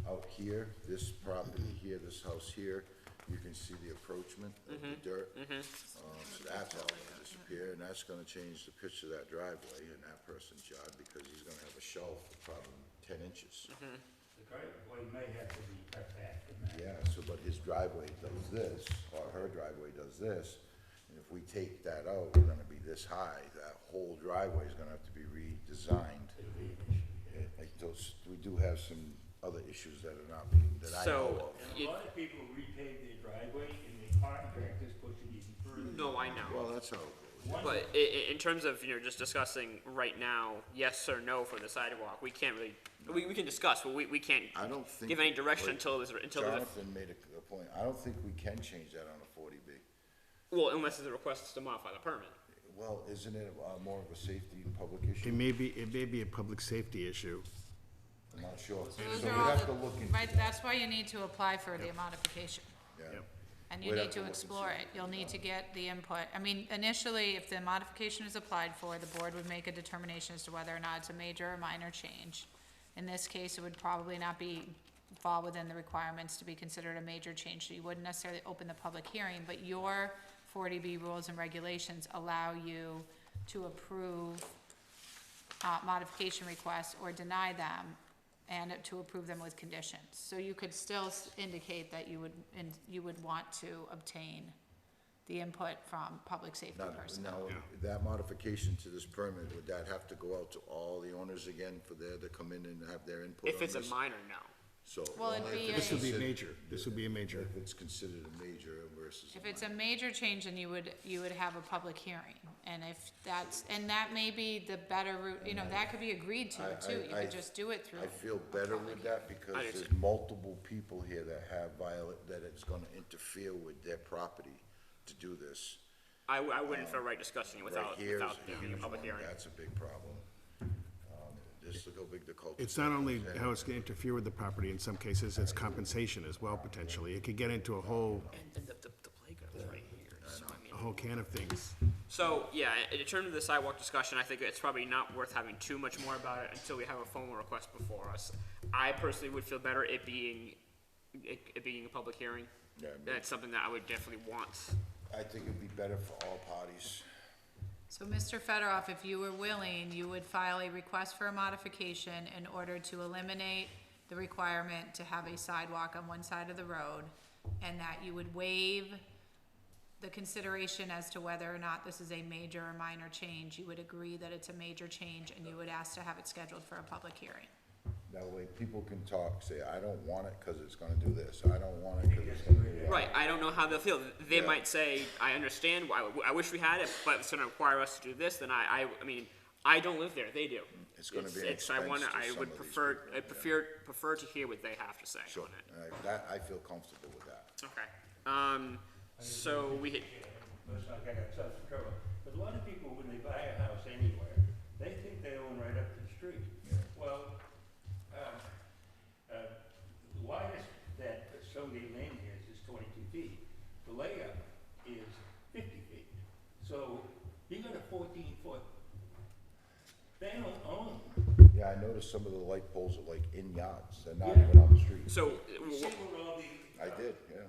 Out here, this property here, this house here, you can see the approachment of the dirt. So that's all gonna disappear, and that's gonna change the pitch of that driveway in that person's yard, because he's gonna have a shelf of probably 10 inches. The driveway may have to be cut back from that. Yeah, so, but his driveway does this, or her driveway does this, and if we take that out, we're gonna be this high, that whole driveway is gonna have to be redesigned. It'll be an issue. We do have some other issues that are not being, that I So- know of. And You- a lot of people repave their driveway, and the contractors push it even further. no, I know. Well, that's how it goes. But in terms of, you know, just discussing right now, yes or no for the sidewalk, we can't really, we can discuss, but we can't I don't think. give any direction wait, until there's, Jonathan made a point, I don't think we can change that on a 40B. well, unless there's a request to modify the permit. Well, isn't it more of a safety and public It issue? may be a public safety issue. I'm not sure. So Those we'd are all have to the, look into right, that. that's why you need to apply for the modification. Yeah. And you We'd need have to to look and explore see. it, you'll need to get the input. I mean, initially, if the modification is applied for, the board would make a determination as to whether or not it's a major or minor change. In this case, it would probably not fall within the requirements to be considered a major change, so you wouldn't necessarily open the public hearing, but your 40B rules and regulations allow you to approve modification requests or deny them, and to approve them with conditions. So you could still indicate that you would want to obtain the input from public safety personnel. Now, that modification to this permit, would that have to go out to all the owners again for there to come in and have their input on If it's a this? minor, no. So. Well, it'd be This would be considered- major, this would be a major. If it's considered a major versus. If it's a major change, then you would have a public hearing, and if that's, and that may be the better route, you know, that could be agreed to too, you could just do it through. I feel better with that because I do there's too. multiple people here that have that it's gonna interfere with their property to do this. I wouldn't feel right discussing it Right without, here is without a there being a huge public one. hearing. That's a big problem. Just look how big the cul It's not only how it's gonna interfere with the property, in some cases, it's compensation as well, potentially. It could get into a whole And then the playground's right here, so I mean. a whole can of things. So, yeah, in terms of the sidewalk discussion, I think it's probably not worth having too much more about it until we have a formal request before us. I personally would feel better it being a public hearing. Yeah, That's something that I would definitely want. I think it'd be better for all parties. So, Mr. Federoff, if you were willing, you would file a request for a modification in order to eliminate the requirement to have a sidewalk on one side of the road, and that you would waive the consideration as to whether or not this is a major or minor change. You would agree that it's a major change, and you would ask to have it scheduled for a public hearing. That way people can talk, say, I don't want it because it's gonna do this, I don't want it because it's gonna do that. Right, I don't know how they'll feel. They Yeah. might say, I understand, I wish we had it, but it's gonna require us to do this, then I mean, I don't live there, they do. It's gonna be an I expense to I some would of these prefer, people, I yeah. prefer to hear what they have to say Sure, on it. that, I feel comfortable with that. Okay, so we hit, Listen, I got self trouble, but a lot of people, when they buy a house anywhere, they think they own right up the street. Well, the widest that Stonegate Lane is 22 feet. The layup is 50 feet. So you got a 14-foot. They don't own. Yeah, I noticed some of the light poles are like in yards, they're not Yeah. even on the street. so, You see where all the, I did, yeah.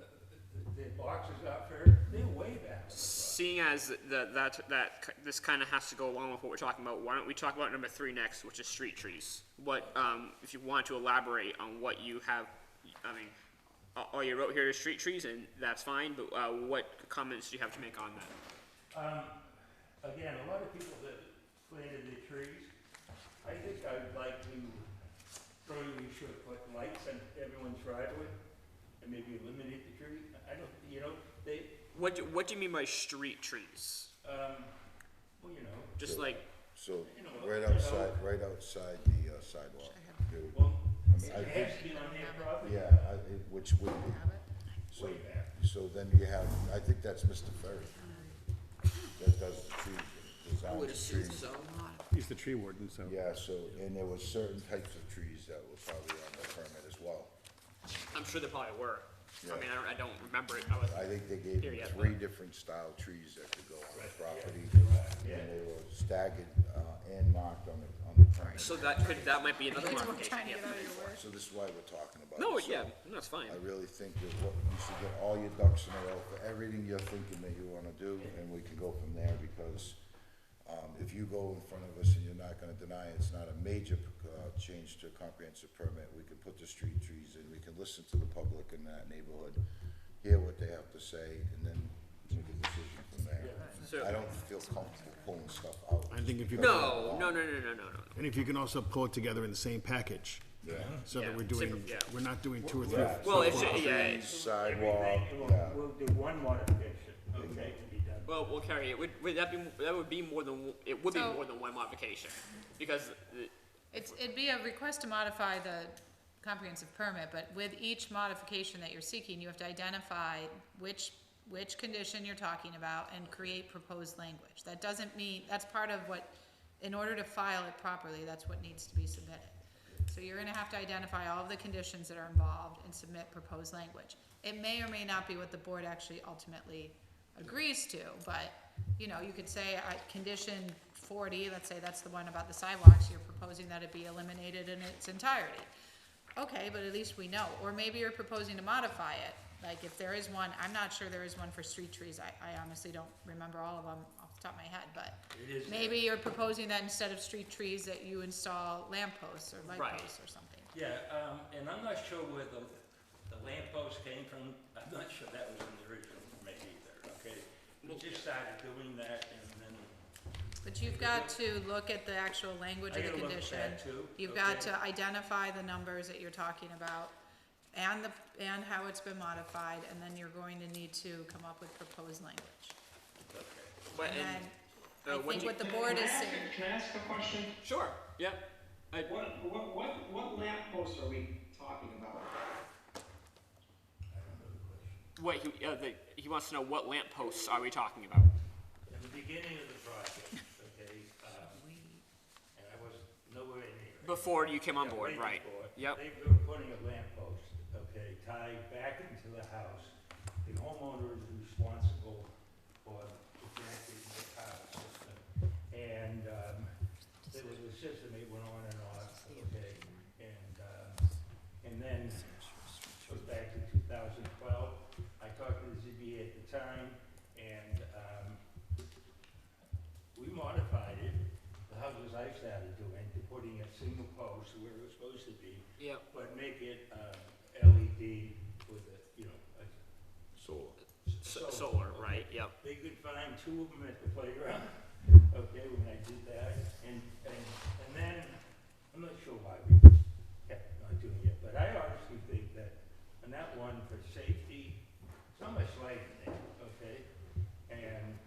the boxes are for, they're way back. seeing as this kind of has to go along with what we're talking about, why don't we talk about number 3 next, which is street trees? What, if you want to elaborate on what you have, I mean, all you wrote here is street trees, and that's fine, but, what comments do you have to make on that? Again, a lot of people that planted the trees, I think I'd like to, probably we should put lights on everyone's driveway and maybe eliminate the tree. I don't, you know, they, What do you mean by street trees? well, you know, Just like, So, You know, right you know. outside the sidewalk. Dude. well, I mean, I it think, has to be on their property. yeah, which would be, Have it? so, Way back. so then you have, I think that's Mr. Ferry. That does the trees, designs the trees. He's the tree warden, so. Yeah, so, and there was certain types of trees that were probably on the permit as well. I'm sure there probably were. Yeah. I mean, I don't remember it. I think they gave Here, him yeah. 3 different style trees that could go on the property, Yeah. and they were staggered, and marked on the permit. So that might be another We're modification. trying to Yeah. get out of your way. So this is why we're talking about it. No, So yeah, that's fine. I really think that what, you should get all your ducks in a row for everything you're thinking that you wanna do, and we can go from there, because, if you go in front of us and you're not gonna deny it's not a major, change to a comprehensive permit, we can put the street trees in, we can listen to the public in that neighborhood, hear what they have to say, and then make a decision from there. So- I don't feel comfortable pulling stuff out. I think if you. No. And if you can also pull it together in the same package, Yeah. so that Yeah, we're doing, yeah. we're not doing 2 or 3. Yeah, Well, so it's ju- yeah, properties, sidewalk, Everything, yeah. we'll do one modification, okay, to be done. Well, we'll carry it. That would be more than So- more than one modification, because It'd be a request to modify the comprehensive permit, but with each modification that you're seeking, you have to identify which condition you're talking about and create proposed language. That doesn't mean, that's part of what, in order to file it properly, that's what needs to be submitted. So you're gonna have to identify all of the conditions that are involved and submit proposed language. It may or may not be what the board actually ultimately agrees to, but, you know, you could say, condition 40, let's say that's the one about the sidewalks, you're proposing that it be eliminated in its entirety. Okay, but at least we know, or maybe you're proposing to modify it, like if there is one, I'm not sure there is one for street trees, I honestly don't remember all of them off the top of my head, but It is, maybe you're proposing that instead of street trees, that you install lamp posts or light Right. posts or something. yeah, and I'm not sure where the lamp post came from, I'm not sure that was in the original permit either, okay? We just started doing that, and then, But you've got to look at the actual language I of the gotta look at condition. that too, You've got okay. to identify the numbers that you're talking about and how it's been modified, and then you're going to need to come up with proposed language. but And then, I what think do what the board is saying, Can I ask a question? sure, yeah. What lamp posts are we talking about? What he wants to know what lamp posts are we talking about? in the beginning of the project, okay, and I was nowhere near it. Before you came on Yeah, board, way right? before. Yep. They were putting a lamp post, okay, tied back into the house. The homeowner is responsible for the connecting the power system. And, there was a system, it went on and off, okay, and then, goes back to 2012. I talked to the ZBA at the time, and, we modified it, the houses I started doing, to putting a single post where it was supposed to be, Yep. but make it, LED with a, you know, a Solar, right? Yep. they could find 2 of them at the playground, okay, when I did that, and then, I'm not sure why we kept not doing it, but I honestly think that, on that one, for safety, it's not much light in there, okay? And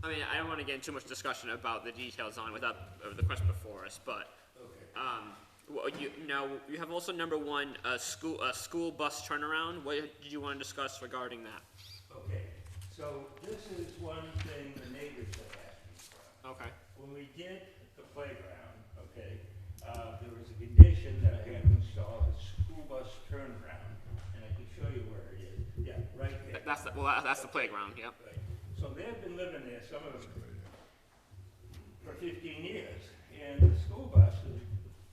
I mean, I don't wanna get into too much discussion about the details on without, the question before us, but, well, you have also number one, a school bus turnaround. What did you wanna discuss regarding that? Okay, so this is one thing the neighbors have asked me for. Okay. When we did the playground, okay, there was a condition that I had to install a school bus turnaround, and I can show you where it is. Yeah, right there. That's the playground, yep. Right. So they've been living there, some of them, for 15 years, and the school bus from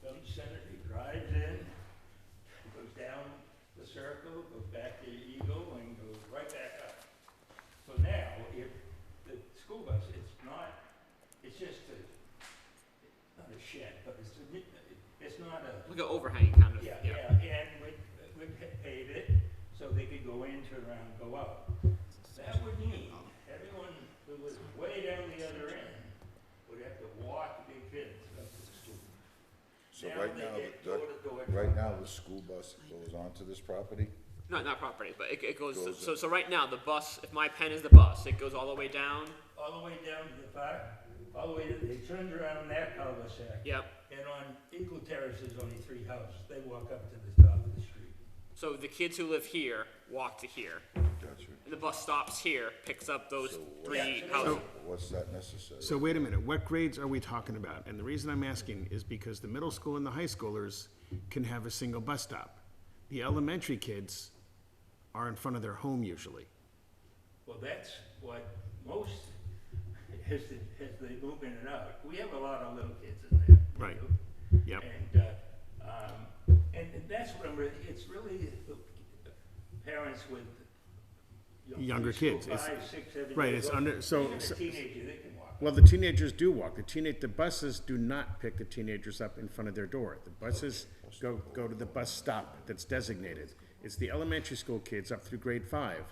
the center, he drives in, goes down the circle, goes back to Eagle, and goes right back up. So now, if the school bus, it's just not a shed, but it's not a. Like an overhang kind of, Yeah, yeah. and we paved it so they could go in, turn around, and go out. That would mean everyone who was way down the other end would have to walk the kids up to the school. So Now right they now, get door-to-door right now, the school bus goes onto this property? Not property, but it goes, Goes so right now, the bus, if my pen is the bus, it goes all the way down, all the way down to the park, all the way to, they turned around that cul-de-sac. yep. And on Eagle Terrace, there's only 3 houses. They walk up to the top of the street. So the kids who live here walk to here. Gotcha. And the bus stops here, picks up those So three Yeah, so houses. What's that necessary? So wait a minute, what grades are we talking about? And the reason I'm asking is because the middle school and the high schoolers can have a single bus stop. The elementary kids are in front of their home usually. Well, that's what most, as they move in and out, we have a lot of little kids in there. you Right. know? Yep. And that's what I'm really, it's really the parents with, you know, Younger preschool, kids. It's- 5, 6, 7 right, years it's old. under- so- Even a so- teenager, they can walk. Well, the teenagers do walk. The buses do not pick the teenagers up in front of their door. The buses go to the bus stop that's designated. It's the elementary school kids up through grade 5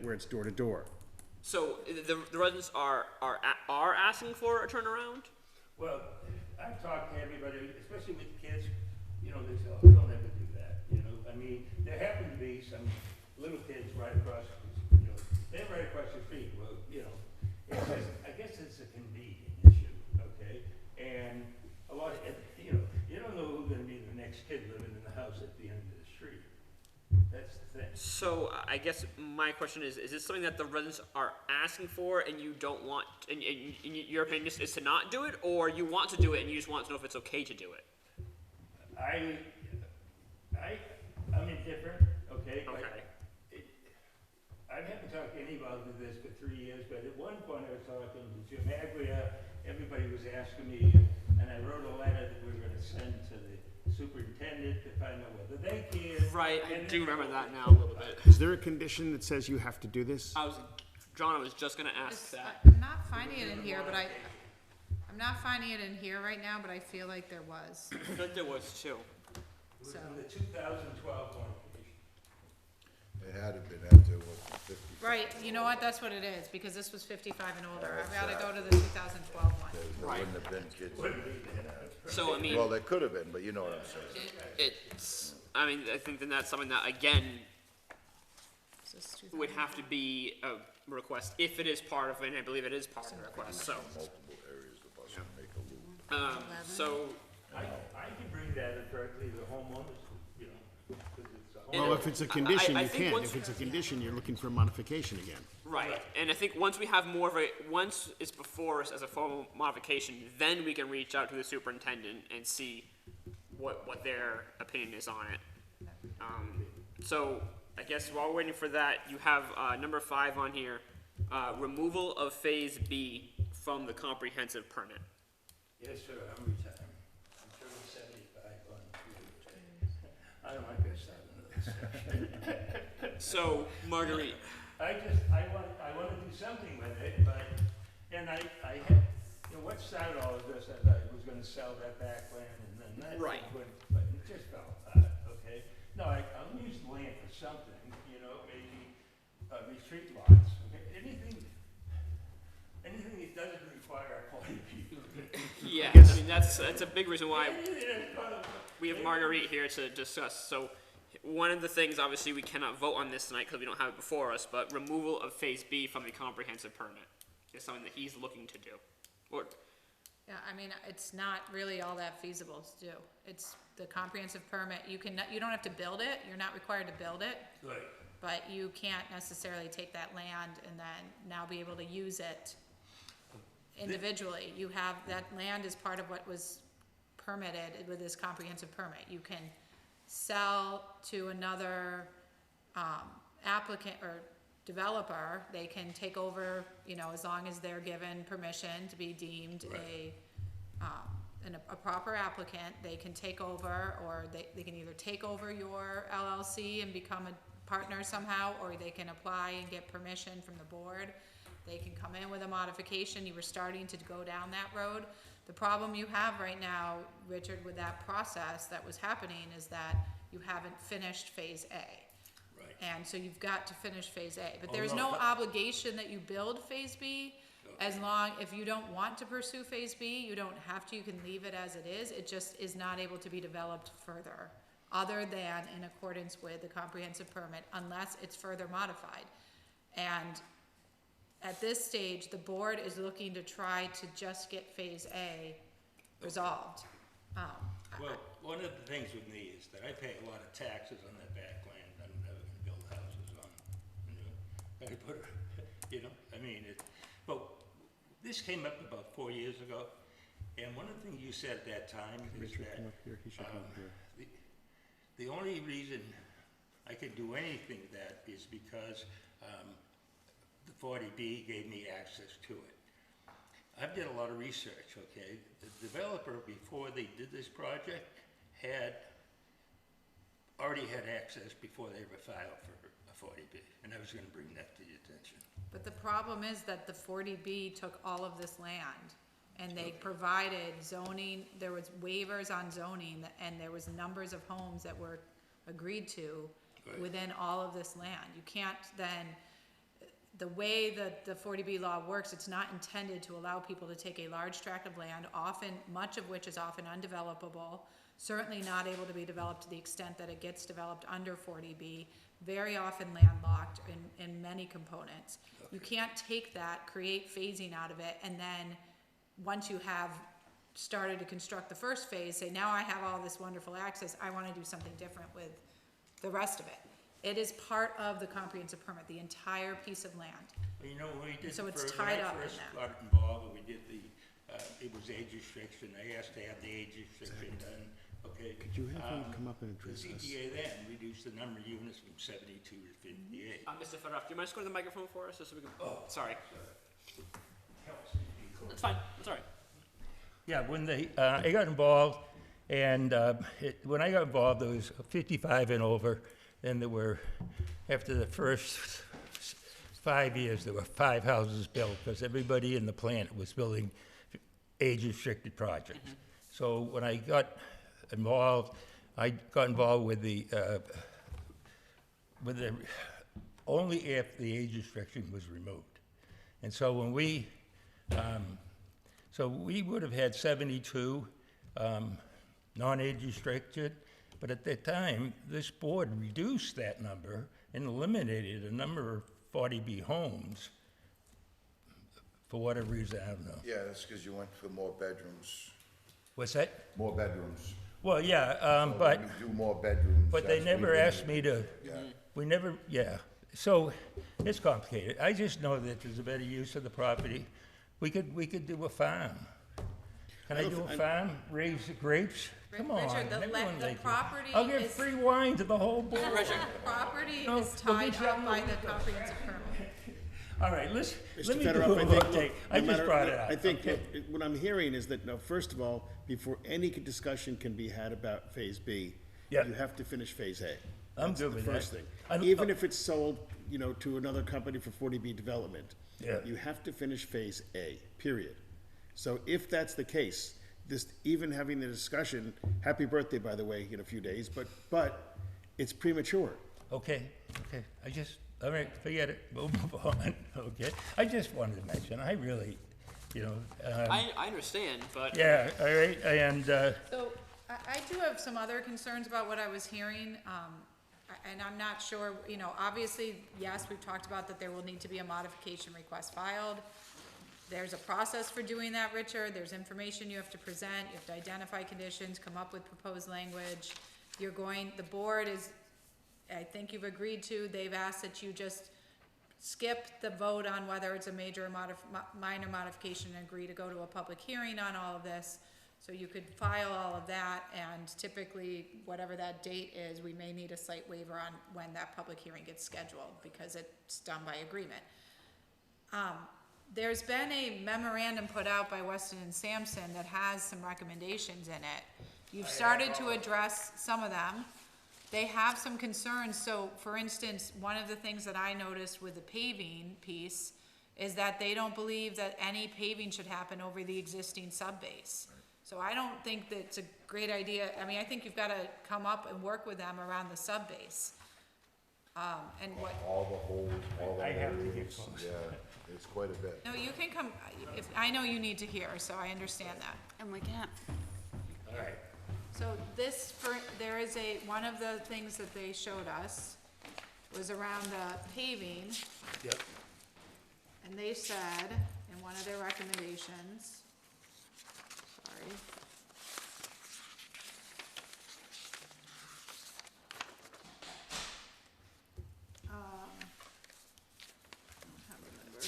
where it's door to door. So the residents are asking for a turnaround? Well, I've talked to everybody, especially with kids, you know, they say, oh, don't ever do that, you know? I mean, there happen to be some little kids right across, you know, they're right across the street, well, you know, it's just, I guess it's a convenience issue, okay? And a lot of, you know, you don't know who's gonna be the next kid living in the house at the end of the street. That's the thing. So I guess my question is this something that the residents are asking for and you don't want, and your opinion is to not do it, or you want to do it and you just want to know if it's okay to do it? I'm indifferent, okay? But Okay. I haven't talked to anybody about this for 3 years, but at one point I was talking to Jim Agria, everybody was asking me, and I wrote a letter that we were gonna send to the superintendent to find out whether they can. Right, I And do then- remember that now a little bit. Is there a condition that says you have to do this? John, I was just gonna ask It's- that. I'm not finding it in here, but I'm not finding it in here right now, but I feel like there was, I feel like there was too. It was so. in the 2012 one. It had to been after, what, 50? Right, you know what, that's what it is, because this was 55 and older. I've gotta go to the 2012 one. There wouldn't have been kids. So, I mean, Well, there could have been, but you know what I'm saying. I mean, I think then that's something that, again, Is this would have to be a request, if it is part of it, and I believe it is part of the request, so. Multiple areas, the bus would make a loop. So, I can bring that up directly to the homeowners, you know, because it's a home. Well, if it's a condition, I you think can't. once- If it's a condition, you're looking for a modification again. right, and I think once we have more of a, once it's before us as a formal modification, then we can reach out to the superintendent and see what their opinion is on it. So, I guess while we're waiting for that, you have, number 5 on here, removal of Phase B from the comprehensive permit. Yes, sir, I'm retired. I'm turning 75 on Tuesday. I don't want to start another session. So, Marguerite, I want to do something with it, but, and I had, you know, what started all of this, I was going to sell that back land and then that. Right. But it just fell apart, okay? No, I'll use the land for something, you know, maybe, retreat lots, okay? Anything that doesn't require 40 people. yeah, I mean, that's a big reason why we have Marguerite here to discuss. So, one of the things, obviously, we cannot vote on this tonight because we don't have it before us, but removal of Phase B from the comprehensive permit. is something that he's looking to do. Or, Yeah, I mean, it's not really all that feasible to do. It's the comprehensive permit, you don't have to build it, you're not required to build it, Right. but you can't necessarily take that land and then now be able to use it individually. You have, that land is part of what was permitted with this comprehensive permit. You can sell to another, applicant or developer, they can take over, you know, as long as they're given permission to be deemed a proper applicant, they can take over, or they can either take over your LLC and become a partner somehow, or they can apply and get permission from the board. They can come in with a modification, you were starting to go down that road. The problem you have right now, Richard, with that process that was happening is that you haven't finished phase A. Right. And so you've got to finish phase A, but Oh, there's no, no but- obligation that you build phase B. As long, if you don't want to pursue phase B, you don't have to, you can leave it as it just is not able to be developed further, other than in accordance with the comprehensive permit, unless it's further modified. And at this stage, the board is looking to try to just get phase A resolved. Well, one of the things with me is that I pay a lot of taxes on that back land I'm never gonna build houses on. You know, I put, you know, I mean, but this came up about 4 years ago, and one of the things you said at that time is Richard, that, come up here, he should come up here. the only reason I could do anything that is because, the 40B gave me access to it. I've done a lot of research, okay? The developer, before they did this project, already had access before they ever filed for a 40B, and I was gonna bring that to your attention. But the problem is that the 40B took all of this land, and they provided zoning, there was waivers on zoning, and there was numbers of homes that were agreed to Right. within all of this land. You can't then, the way that the 40B law works, it's not intended to allow people to take a large tract of land, often, much of which is often undevelopable, certainly not able to be developed to the extent that it gets developed under 40B, very often landlocked in many components. You can't take that, create phasing out of it, and then, once you have started to construct the first phase, say, now I have all this wonderful access, I wanna do something different with the rest of it. It is part of the comprehensive permit, the entire piece of land. Well, you know, when we did So the it's first, tied when I up in first that. got involved, we did the, it was age restriction, I asked to have the age restriction done, okay? Could you have him come up and address The us? CPA then reduced the number of units from 72 to 58. Mr. Fedorov, do you mind just going to the microphone for us, just so we can, sorry. Helps me be clear. That's fine, that's all right. Yeah, when I got involved, and when I got involved, there was 55 and over, and there were, after the first 5 years, there were 5 houses built, because everybody in the plant was building age-restricted projects. So when I got involved with the, only if the age restriction was removed. And so when we would have had 72 non-age restricted, but at that time, this board reduced that number and eliminated a number of 40B homes for whatever reason, I don't know. Yeah, that's because you went for more bedrooms, What's that? more bedrooms. Well, yeah, So but, when you do more bedrooms. but they that's never when you- asked me to, Yeah. we never, yeah. So it's complicated. I just know that there's a better use of the property. We could do a farm. Can I do a farm, raise the grapes? Come on. Richard, everyone the like it. property I'll give is, free wine to the whole board. property No, is we'll tied get you up out by of the the- comprehensive permit. All right, let Mr. me do a Fedorov, I little think, update. look, I no just matter- brought it up. I think okay? what I'm hearing is that, no, first of all, before any discussion can be had about Phase B, Yeah. you have to finish Phase A. I'm That's good the with first that. thing. I'm- Even if it's sold, you know, to another company for 40B development, Yeah. you have to finish Phase A, period. So if that's the case, this, even having the discussion, happy birthday, by the way, in a few days, but it's premature. Okay, all right, forget it, we'll move on, okay? I just wanted to mention, I really, you know, I understand, but yeah, all right, and, So, I do have some other concerns about what I was hearing, and I'm not sure, you know, obviously, yes, we've talked about that there will need to be a modification request filed. There's a process for doing that, Richard, there's information you have to present, you have to identify conditions, come up with proposed language. The board is, I think you've agreed to, they've asked that you just skip the vote on whether it's a major or minor modification and agree to go to a public hearing on all of this. So you could file all of that, and typically, whatever that date is, we may need a site waiver on when that public hearing gets scheduled, because it's done by agreement. There's been a memorandum put out by Weston and Sampson that has some recommendations in it. You've started to address some of them. They have some concerns, so for instance, one of the things that I noticed with the paving piece is that they don't believe that any paving should happen over the existing subbase. So I don't think that it's a great idea, I mean, I think you've gotta come up and work with them around the subbase. And what, All the holes, all the I have to get holes, close. yeah, it's quite a bit. no, you can come, I know you need to hear, so I understand that. And we can't, All right. So there is one of the things that they showed us was around the paving, Yep. and they said, in one of their recommendations, sorry. I don't have a number.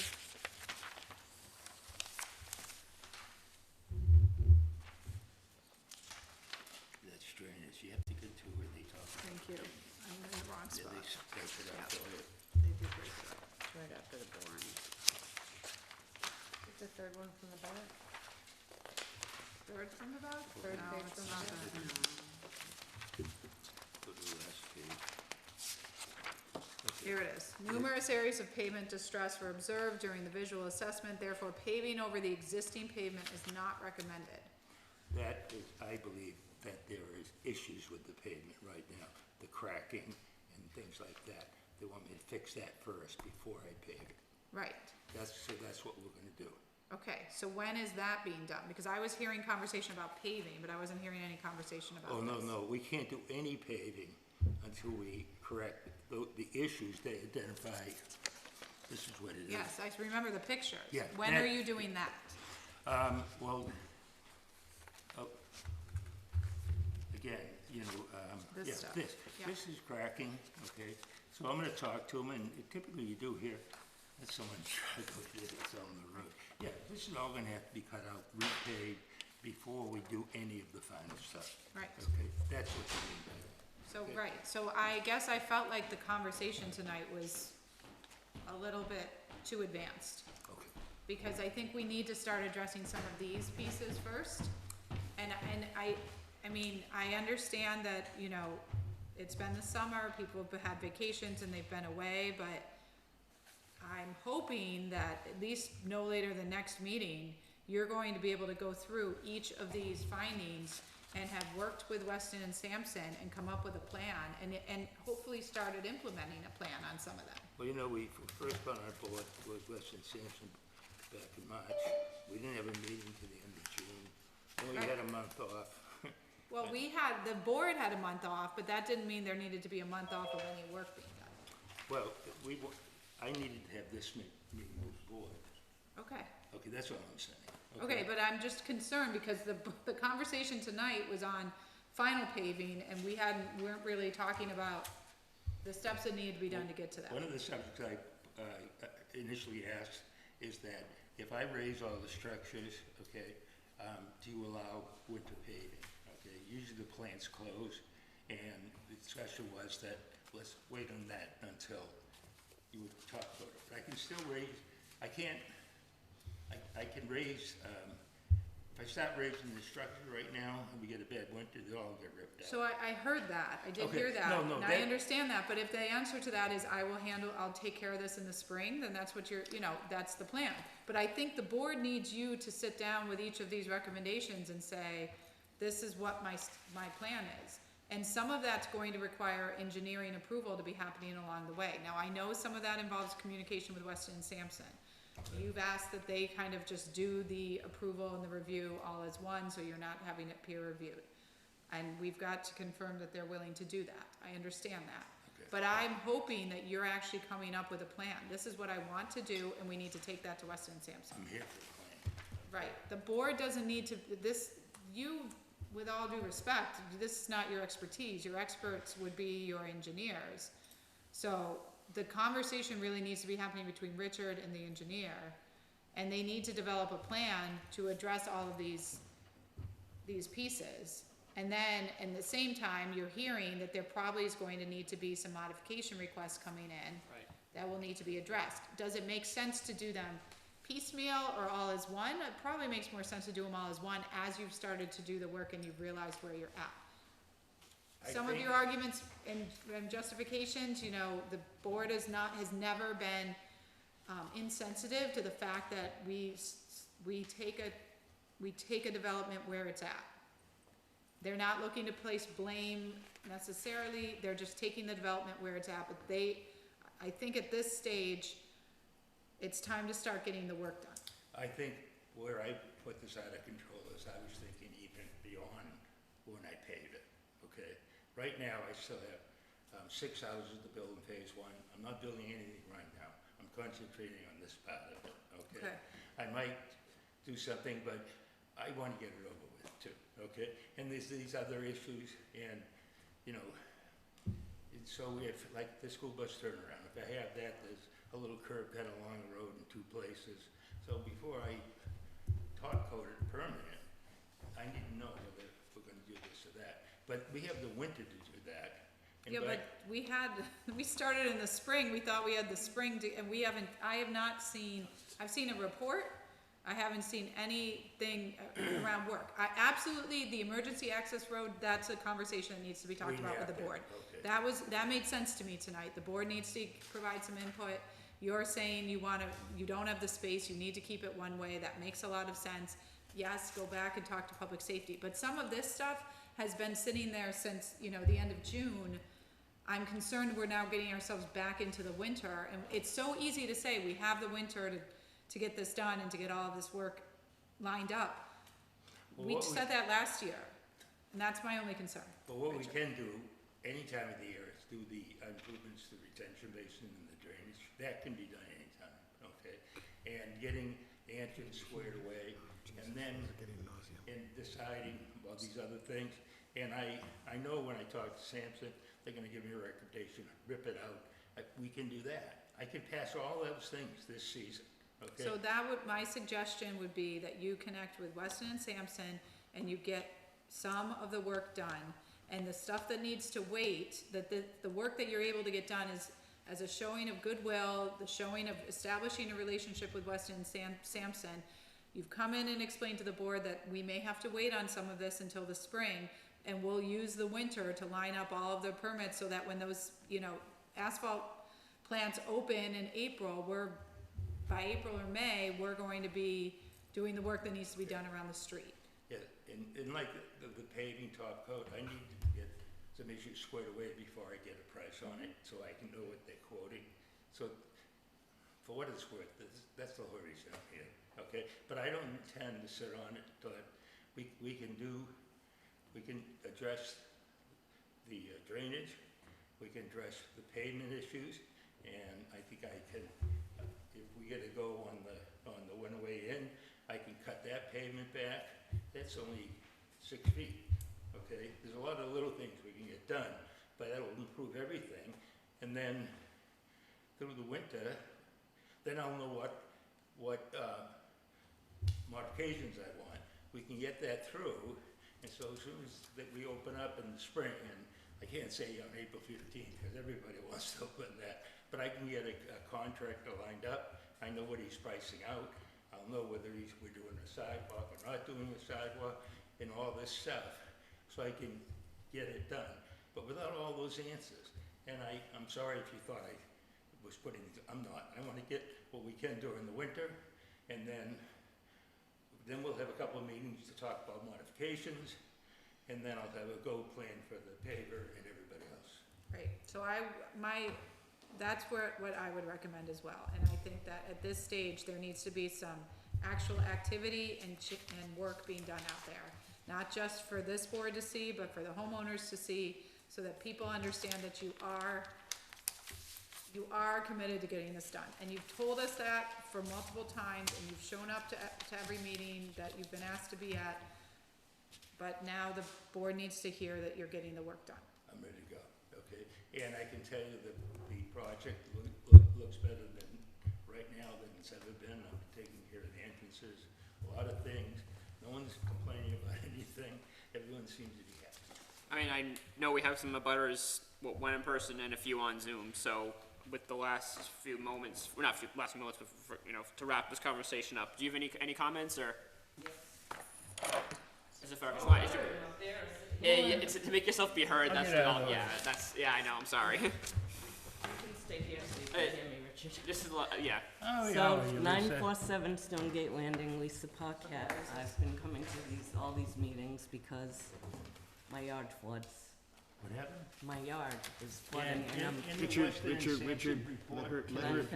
That's drainage, you have to get to where they talk. Thank you, I'm in the wrong Yeah, spot. they break it up, go ahead. They do break it up. it's right after the boring. The third one from the back. Third from the back? Third No, page it's from not the that. Go to the last page. Here it is. Numerous areas of pavement distress were observed during the visual assessment, therefore paving over the existing pavement is not recommended. That is, I believe that there is issues with the pavement right now, the cracking and things like that. They want me to fix that first before I pave it. Right. That's what we're gonna do. Okay, so when is that being done? Because I was hearing conversation about paving, but I wasn't hearing any conversation about Oh, this. no, we can't do any paving until we correct the issues they identify. This is what it is. Yes, I remember the pictures. Yeah, When that- are you doing that? Well, again, you know, This yeah, stuff, this, yeah. this is cracking, okay? So I'm gonna talk to them, and typically you do hear that someone tried to put it on the road. Yeah, this is all gonna have to be cut out, repaved, before we do any of the final stuff. Right. Okay, that's what you mean by that. So, right, so I guess I felt like the conversation tonight was a little bit too advanced. Okay. Because I think we need to start addressing some of these pieces first. And I mean, I understand that, you know, it's been the summer, people have had vacations and they've been away, but I'm hoping that at least no later than next meeting, you're going to be able to go through each of these findings and have worked with Weston and Sampson and come up with a plan and hopefully started implementing a plan on some of them. Well, you know, we first got on our board with Weston Sampson back in March. We didn't have a meeting to the end of June. Then we Right. had a month off. Well, the board had a month off, but that didn't mean there needed to be a month off of any work being done. Well, I needed to have this meeting with the board. Okay, Okay, that's what I'm saying. okay, but I'm just concerned because the conversation tonight was on final paving and we weren't really talking about the steps that need to be done to get to that. One of the subjects I initially asked is that if I raise all the structures, okay, do you allow winter paving? Okay, usually the plant's closed, and the discussion was that let's wait on that until you would talk about it. But I can still raise, I can raise, if I start raising the structure right now and we get a bad winter, they'll all get ripped out. So I heard that, I did Okay, hear that, no, and I understand that, but if the answer to that is I'll take care of this in the spring, then that's what that's the plan. But I think the board needs you to sit down with each of these recommendations and say, this is what my plan is. And some of that's going to require engineering approval to be happening along the way. Now, I know some of that involves communication with Weston and Sampson. You've asked that they kind of just do the approval and the review all as one, so you're not having it peer reviewed. And we've got to confirm that they're willing to do that. I understand that. Okay. But I'm hoping that you're actually coming up with a plan. This is what I want to do, and we need to take that to Weston and Sampson. I'm here for the plan. Right, the board doesn't need to, you, with all due respect, this is not your expertise, your experts would be your engineers. So, the conversation really needs to be happening between Richard and the engineer, and they need to develop a plan to address all of these pieces. And then, in the same time, you're hearing that there probably is going to need to be some modification requests coming in. Right. That will need to be addressed. Does it make sense to do them piecemeal or all as one? It probably makes more sense to do them all as one as you've started to do the work and you've realized where you're at. Some of your arguments and justifications, you know, the board has never been insensitive to the fact that we take a development where it's at. They're not looking to place blame necessarily, they're just taking the development where it's at, but I think at this stage, it's time to start getting the work done. I think where I put this out of control is I was thinking even beyond when I paved it, okay? Right now, I still have 6 houses to build in phase 1. I'm not building anything right now. I'm concentrating on this part of it, okay? I might do something, but I want to get it over with too, okay? And there's these other issues, and, you know, so we have, like, the school bus turnaround. If I have that, there's a little curb cut along the road in 2 places. So before I top coat it permanent, I need to know whether we're gonna do this or that. But we have the winter to do that. And Yeah, but we started in the spring, we thought we had the spring to, and I've seen a report, I haven't seen anything around work. Absolutely, the emergency access road, that's a conversation that needs to be talked about with the board. Okay. That made sense to me tonight, the board needs to provide some input. You're saying you don't have the space, you need to keep it one way, that makes a lot of sense. Yes, go back and talk to public safety, but some of this stuff has been sitting there since, you know, the end of June. I'm concerned we're now getting ourselves back into the winter, and it's so easy to say, we have the winter to get this done and to get all of this work lined up. Well, We what said that last year, and that's my only concern. But what we Richard. can do, any time of the year, is do the improvements to the retention basin and the drainage. That can be done anytime, okay? And getting the entrance squared away, and then deciding about these other things. And I know when I talk to Sampson, they're gonna give me a recommendation, rip it out. We can do that. I can pass all those things this season, okay? So my suggestion would be that you connect with Weston and Sampson and you get some of the work done. And the stuff that needs to wait, that the work that you're able to get done is as a showing of goodwill, the showing of establishing a relationship with Weston and Sampson. You've come in and explained to the board that we may have to wait on some of this until the spring, and we'll use the winter to line up all of the permits so that when those, you know, asphalt plants open in April, by April or May, we're going to be doing the work that needs to be done around the street. Yeah, and like the paving top coat, I need to get some issues squared away before I get a price on it, so I can know what they're quoting. So, for what it's worth, that's the whole reason I'm here, okay? But I don't intend to sit on it until we can address the drainage, we can address the pavement issues, and I think I can, if we get to go on the Winaway Inn, I can cut that pavement back. That's only 6 feet, okay? There's a lot of little things we can get done, but that'll improve everything. And then through the winter, then I'll know what modifications I want. We can get that through, and so as soon as we open up in the spring, and I can't say on April 15th, because everybody wants to open that, but I can get a contractor lined up. I know what he's pricing out. I'll know whether we're doing a sidewalk or not doing a sidewalk, and all this stuff, so I can get it done. But without all those answers, and I'm sorry if you thought I was putting, I'm not. I want to get what we can during the winter, and then we'll have a couple of meetings to talk about modifications, and then I'll have a go plan for the paver and everybody else. Right, so that's what I would recommend as well, and I think that at this stage, there needs to be some actual activity and work being done out there. Not just for this board to see, but for the homeowners to see, so that people understand that you are you are committed to getting this done, and you've told us that for multiple times, and you've shown up to every meeting that you've been asked to be at, but now the board needs to hear that you're getting the work done. I'm ready to go, okay? And I can tell you that the project looks better than, right now than it's ever been. I'm taking care of the entrances, a lot of things. No one's complaining about anything. Everyone seems to be happy. I mean, I know we have some abutters, one in person and a few on Zoom, so with the last few moments, well, not few, last few moments, but for, you know, to wrap this conversation up, do you have any comments, or? Is it fair? Yeah, it's to make yourself be heard, that's all, yeah, I know, I'm sorry. Stay here so you can hear me, Richard. This is, yeah. Oh, So, 947 Stonegate Landing, Lisa Paquette. I've been coming to all these meetings because my yard floods. What happened? My yard is flooding and I'm. Richard, let her,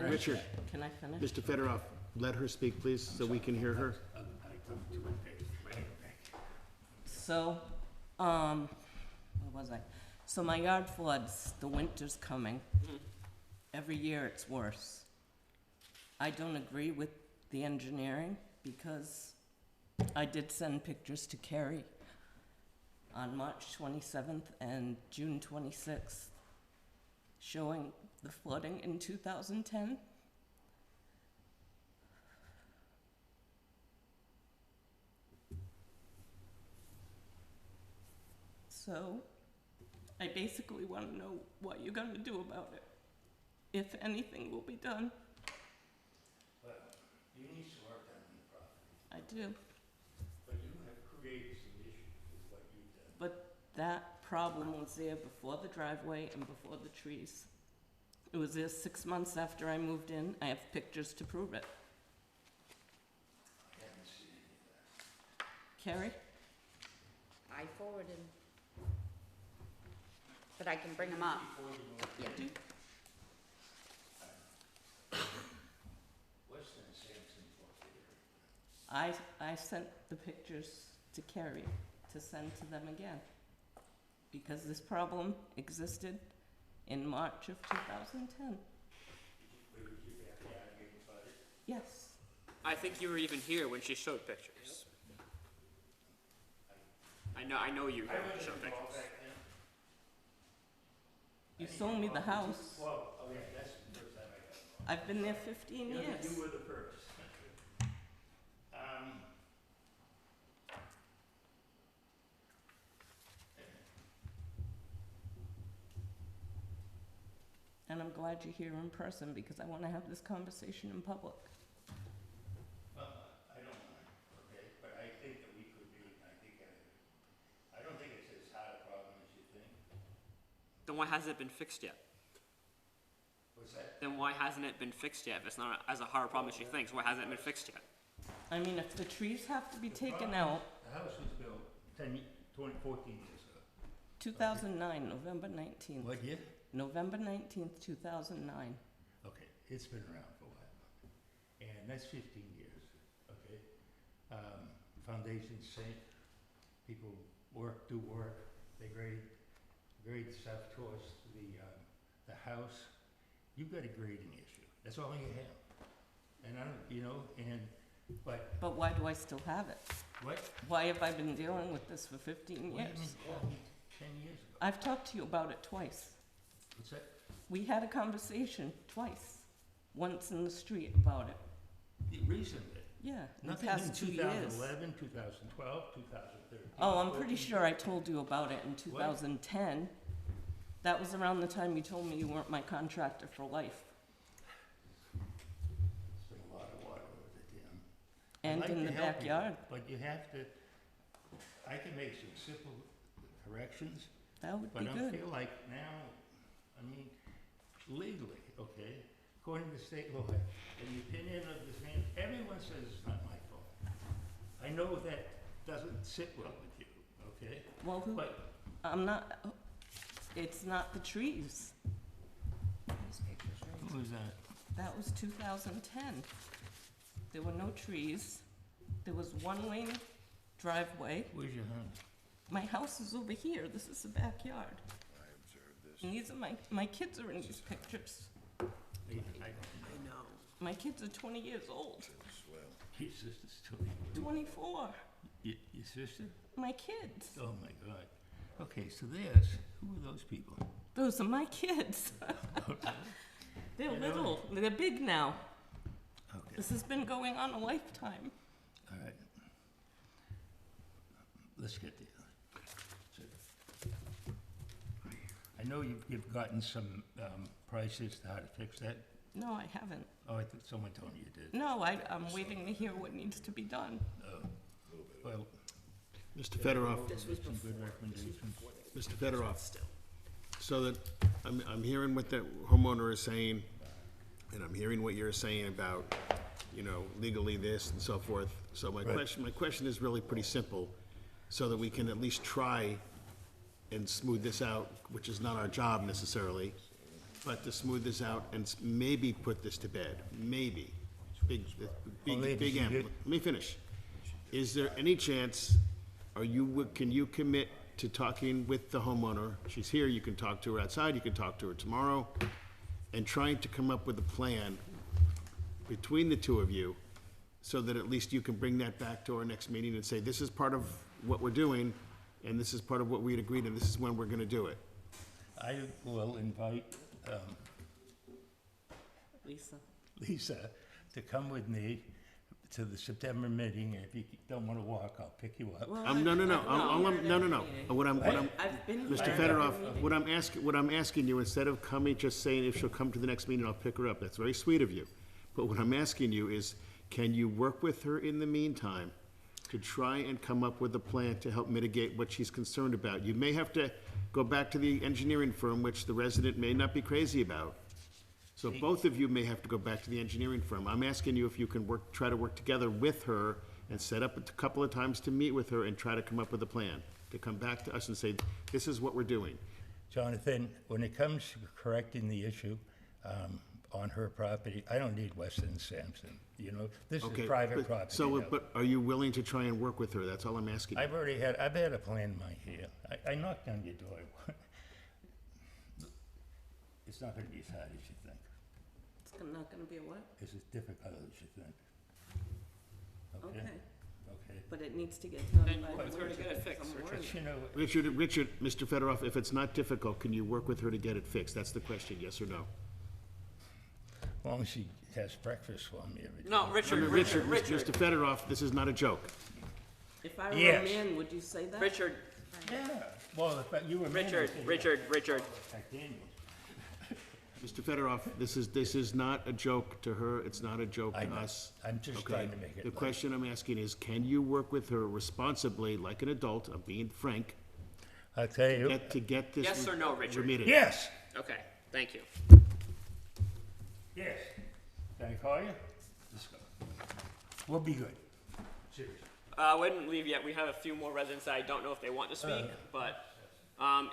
Richard, Can I finish? Mr. Fedorov, let her speak, please, so we can hear her. So, where was I? So my yard floods, the winter's coming. Every year it's worse. I don't agree with the engineering because I did send pictures to Kerry on March 27th and June 26th showing the flooding in 2010. So, I basically want to know what you're going to do about it, if anything will be done. Well, you need some work done on the property, I do. but you have created some issues with what you've done. But that problem was there before the driveway and before the trees. It was there 6 months after I moved in. I have pictures to prove it. I haven't seen any of that. Carrie? I forwarded, but I can bring them up. Yeah. Weston and Sampson for theater. I sent the pictures to Carrie to send to them again. Because this problem existed in March of 2010. Where would you have to argue about it? Yes. I think you were even here when she showed pictures. I know you I wasn't showed involved pictures. back then. You sold me the house. Well, oh yeah, that's the first time I got involved. I've been there 15 You years. were the first. And I'm glad you're here in person because I want to have this conversation in public. Well, I don't mind, okay, but I think that we could be, I don't think it's as hard a problem as you think. Then why hasn't it been fixed yet? What's that? Then why hasn't it been fixed yet? If it's not as a hard problem as she thinks, why hasn't it been fixed yet? I mean, if the trees have to be taken problem out, The house was built 14 years ago. 2009, November 19th. What year? November 19th, 2009. Okay, it's been around for a while, and that's 15 years, okay? Foundation's safe, people do work, they grade stuff towards the house. You've got a grading issue, that's all you have. And I don't, But why do I still have it? what? Why have I been dealing with this for 15 What do you years? mean, 10 years ago? I've talked to you about it twice. What's that? We had a conversation twice, once in the street about it. Recently? Yeah, in the Nothing in past 2 years. 2011, 2012, 2013. Oh, I'm pretty sure I told you about it in 2010. That was around the time you told me you weren't my contractor for life. It's been a lot of water over the dam. And I'd in like the to help you, backyard. But you have to, I can make some simple corrections, That would but be I good. feel like now, legally, okay, according to state law, in the opinion of the same, everyone says it's not my fault. I know that doesn't sit well with you, okay? Well, But I'm not, it's not the trees. who was that? That was 2010. There were no trees. There was one-lane driveway. Where's your honey? My house is over here. This is the backyard. I observed this. And these are my kids are in these pictures. know. My kids are 20 years old. Your sister's 20. 24. Your sister? My kids. Oh, my God. Okay, so who are those people? Those are my kids. They're You know- little. They're big now. Okay, This has been going on a lifetime. all right. Let's get there. So, I know you've gotten some prices to how to fix that. No, I haven't. Oh, I thought someone told me you did. No, I'm waiting to hear what needs to be done. Well, Mr. Fedorov, some good recommendations. Mr. Fedorov, so that, I'm hearing what the homeowner is saying, and I'm hearing what you're saying about, you know, legally this and so forth. So my question is really pretty simple, so that we can at least try and smooth this out, which is not our job necessarily, but to smooth this out and maybe put this to bed, maybe. Big maybe M. she did. Let me finish. Is there any chance, can you commit to talking with the homeowner? She's here, you can talk to her outside, you can talk to her tomorrow, and trying to come up with a plan between the two of you, so that at least you can bring that back to our next meeting and say, this is part of what we're doing, and this is part of what we'd agreed, and this is when we're gonna do it. I will invite Lisa. Lisa to come with me to the September meeting. If you don't want to walk, I'll pick you up. Well, No. no. What I'm, I've been. Mr. here. Fedorov, what I'm asking you, instead of coming, just saying if she'll come to the next meeting, I'll pick her up, that's very sweet of you. But what I'm asking you is, can you work with her in the meantime to try and come up with a plan to help mitigate what she's concerned about? You may have to go back to the engineering firm, which the resident may not be crazy about. So both of you may have to go back to the engineering firm. I'm asking you if you can try to work together with her and set up a couple of times to meet with her and try to come up with a plan, to come back to us and say, this is what we're doing. Jonathan, when it comes to correcting the issue on her property, I don't need Weston and Sampson. You know, this Okay, is private but- property. So, now. but are you willing to try and work with her? That's all I'm asking. I've had a plan in my ear. I knocked on your door. It's not going to be as hard as you think. It's not gonna be a what? It's as difficult as you think. Okay. Okay. But it needs to get done Then by let's go to get it Wednesday, fixed, I'm Richard. worried. You know, Richard, Mr. Fedorov, if it's not difficult, can you work with her to get it fixed? That's the question, yes or no? as long as she has breakfast for me every day. No, Richard. Mr. Fedorov, this is not a joke. If I were Yes. a man, would you say that? Richard, Yeah. Well, if you were me, I'd say yeah. Richard. Jack Daniels. Mr. Fedorov, this is not a joke to her, it's not a joke I to know. us. I'm just Okay? trying to make it The light. question I'm asking is, can you work with her responsibly, like an adult, I'm being frank, I'll tell you. to get this Yes or no, Richard? remediated? Yes. Okay, thank you. Yes. Can I call you? Let's go. We'll be good. Seriously. We didn't leave yet. We have a few more residents that I don't know if they want to speak, but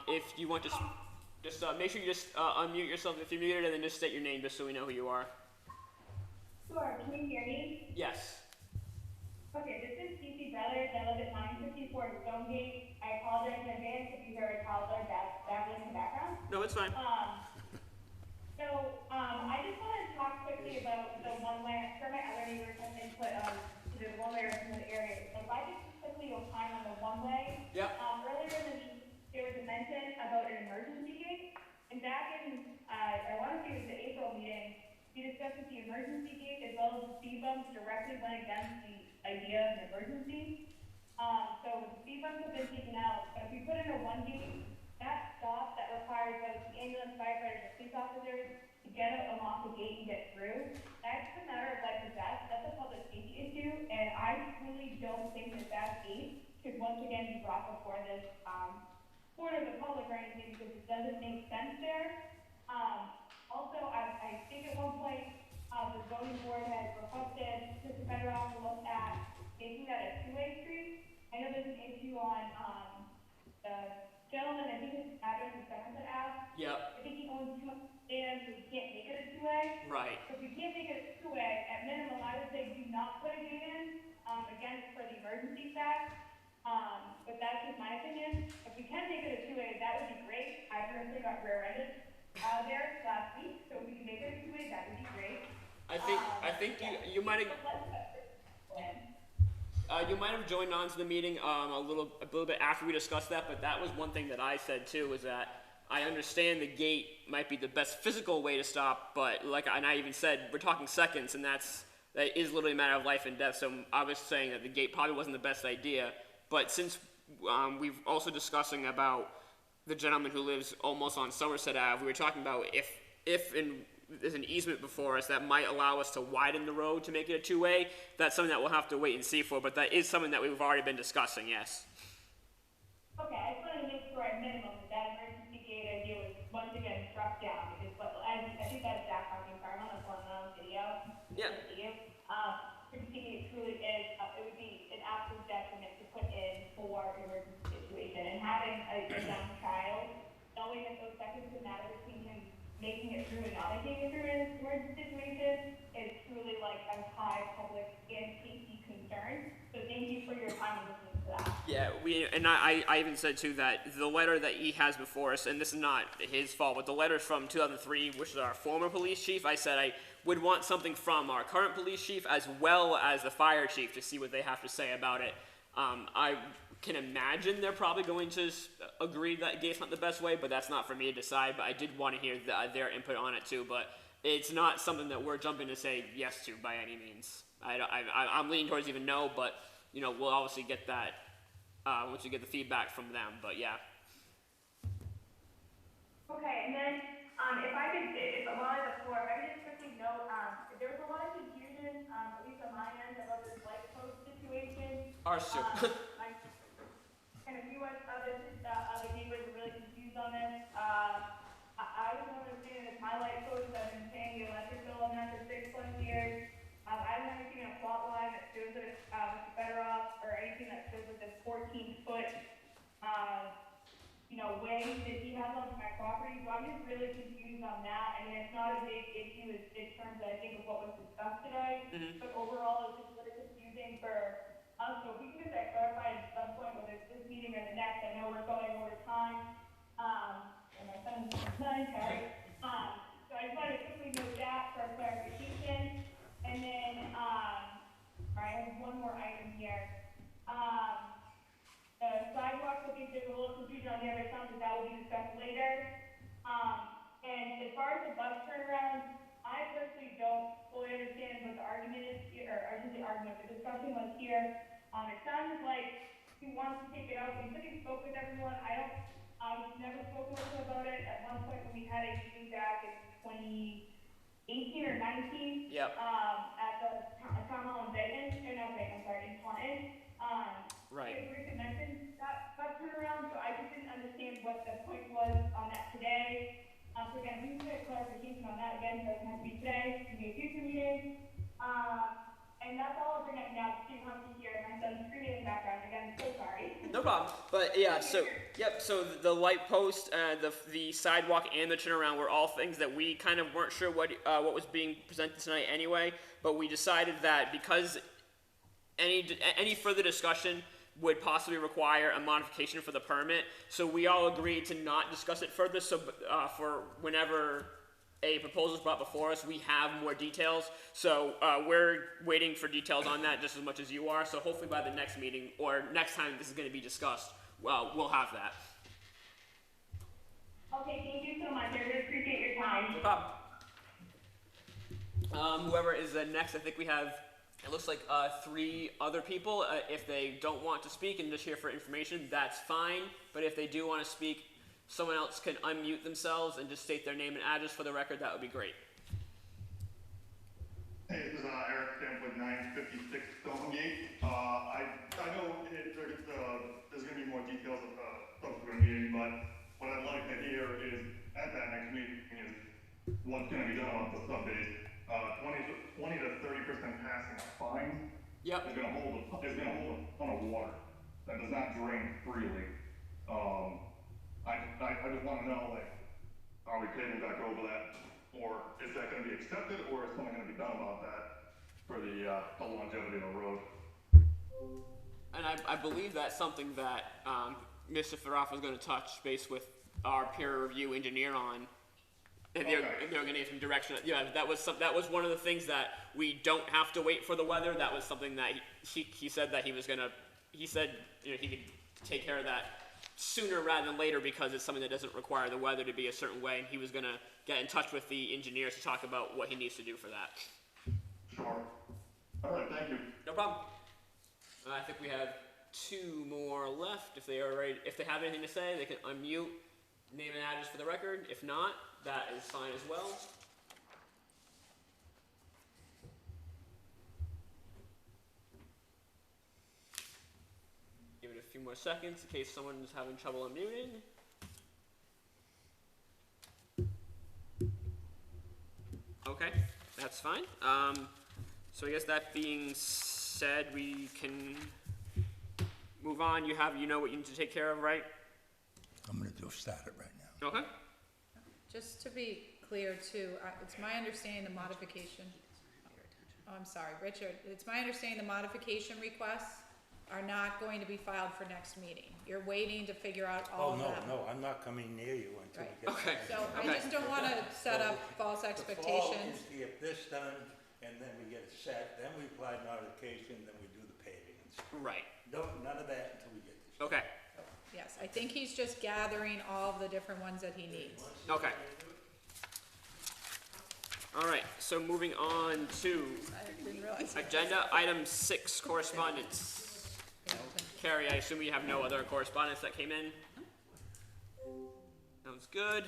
if you want to, just make sure you just unmute yourself if you're muted, and then just state your name just so we know who you are. Sure, can you hear me? Yes. Okay, this is Cece Brothers, I live at 954 Stonegate. I apologize in advance if you heard a toddler babbling in the background. No, it's fine. I just wanted to talk quickly about the one-way, for my other neighbors have input to the one-way or some of the areas. So if I could just quickly opine on the one-way. Yep. Earlier in the meeting, there was a mention about an emergency gate. And back in, I want to say it was the April meeting, we discussed that the emergency gate as well as the speed bumps directly went against the idea of an emergency. So the speed bumps have been taken out, but if we put in a one gate, that stop that requires both the ambulance, firefighters, and police officers to get out, unlock the gate and get through, that's a matter of life or death, that's a public safety issue, and I truly don't think that that gate should once again be brought before this, board of the public or anything, because it doesn't make sense there. Also, I think at one point, the zoning board had requested Mr. Fedorov to look at making that a two-way street. I know there's an issue on, the gentleman, I think his address is Somerset Ave. Yep. I think he owns too much land, so we can't make it a two-way. Right. So if we can't make it a two-way, at minimum, I would say do not put a gate in, again, for the emergency fact. But that's just my opinion. If we can make it a two-way, that would be great. I personally got rear-ended there last week, so if we can make it a 2-way, that would be great. I think you might have. You might have joined on to the meeting a little bit after we discussed that, but that was one thing that I said too, was that I understand the gate might be the best physical way to stop, but and I even said we're talking seconds, and that is literally a matter of life and death. So I was saying that the gate probably wasn't the best idea, but since we've also discussing about the gentleman who lives almost on Somerset Ave, we were talking about if there's an easement before us that might allow us to widen the road to make it a 2-way. That's something that we'll have to wait and see for, but that is something that we've already been discussing, yes. Okay, I just wanted to make sure at minimum that emergency gate idea was once again struck down, because I think that's Jack talking about on the video. Yeah. Emergency gate truly is, it would be an absolute detriment to put in for an emergency situation, and having a young child, knowing that those seconds would matter between him making it through and not making it through in an emergency situation is truly like a high public and safety concern. So thank you for your time and listening to that. Yeah, I even said too that the letter that he has before us, and this is not his fault, but the letter from 2003, which is our former police chief, I said I would want something from our current police chief as well as the fire chief to see what they have to say about it. I can imagine they're probably going to agree that gate's not the best way, but that's not for me to decide. But I did want to hear their input on it too. But it's not something that we're jumping to say yes to by any means. I'm leaning towards even no, but we'll obviously get that once we get the feedback from them. But yeah. Okay, and then if I could, while I have the floor, if I could just quickly note, there was a lot of confusion, at least on my end, about this light post situation. Ours too. And a few other neighbors were really confused on this. I was understanding that my light post, I've been paying the electric bill on that for 6+ years. I haven't ever seen a plot line that shows that it's Mr. Federoff, or anything that shows that this 14-foot, way that he has onto my property. So I'm just really confused on that. I mean, it's not a big issue in terms, I think, of what was discussed today. Mm-hmm. But overall, it's just really confusing for us. So if we can get that clarified at some point, whether it's this meeting or the next, I know we're going over time. And my son's sorry. So I just wanted to quickly note that for clarification. And then, I have one more item here. The sidewalks, I think there's a little confusion on the other side, but that will be discussed later. And as far as the bus turnaround, I personally don't fully understand what the argument is here, or I shouldn't say argument, the discussion was here. It sounded like he wants to take it out. He said he spoke with everyone. I've never spoken with him about it. At one point when we had a meeting back in 2018 or 19. Yep. At the town hall in Dayton, in Taunton. Right. It briefly mentioned that turnaround, so I just didn't understand what the point was on that today. So again, we can get clarification on that again, so it doesn't have to be today, it can be a future meeting. And that's all I'll bring up now, Steve Humphrey here, and my son's screaming in the background, again, so sorry. No problem. But yeah, so the light post, the sidewalk, and the turnaround were all things that we kind of weren't sure what was being presented tonight anyway. But we decided that because any further discussion would possibly require a modification for the permit, so we all agreed to not discuss it further. So for whenever a proposal is brought before us, we have more details. So we're waiting for details on that just as much as you are. So hopefully by the next meeting or next time this is going to be discussed, we'll have that. Okay, thank you so much. I really appreciate your time. No problem. Whoever is next, I think we have, it looks like 3 other people. If they don't want to speak and just here for information, that's fine. But if they do want to speak, someone else can unmute themselves and just state their name and address for the record. That would be great. Hey, this is Eric Kemp with 956 Stonegate. I know there's going to be more details of the subsequent meeting, but what I'd like to hear is, at that next meeting, is what's going to be done on the sub-days. 20 to 30% passing of fines. Yep. Is going to hold a ton of water that does not drain freely. I just want to know, are we taking back over that, or is that going to be accepted, or is something going to be done about that for the longevity of the road? And I believe that's something that Mr. Federoff was going to touch base with our peer review engineer on And they're gonna get some direction. Yeah, that was one of the things that we don't have to wait for the weather. That was something that he said that he was gonna, he said, you know, he could take care of that sooner rather than later because it's something that doesn't require the weather to be a certain way. And he was gonna get in touch with the engineers to talk about what he needs to do for that. Sure. All right, thank you. No problem. I think we have 2 more left. If they are ready, if they have anything to say, they can unmute, name and address for the record. If not, that is fine as well. Give it a few more seconds in case someone's having trouble unmuting. Okay, that's fine. So I guess that being said, we can move on. You know what you need to take care of, right? I'm gonna start it right now. Okay. Just to be clear too, it's my understanding the modification. Oh, I'm sorry, Richard, it's my understanding the modification requests are not going to be filed for next meeting. You're waiting to figure out all Oh, of no, them. no, I'm not coming near you until we Right. get. Okay. So I Okay. just don't wanna set up false The fall expectations. is to get this done, and then we get it set, then we apply modification, then we do the paving and stuff. Right. No, none of that until we get this. Okay. Yes, I think he's just gathering all of the different ones that he needs. Okay. All right. So moving on to I didn't realize. agenda item 6, correspondence. Carrie, I assume you have no other correspondence that came in? Sounds good.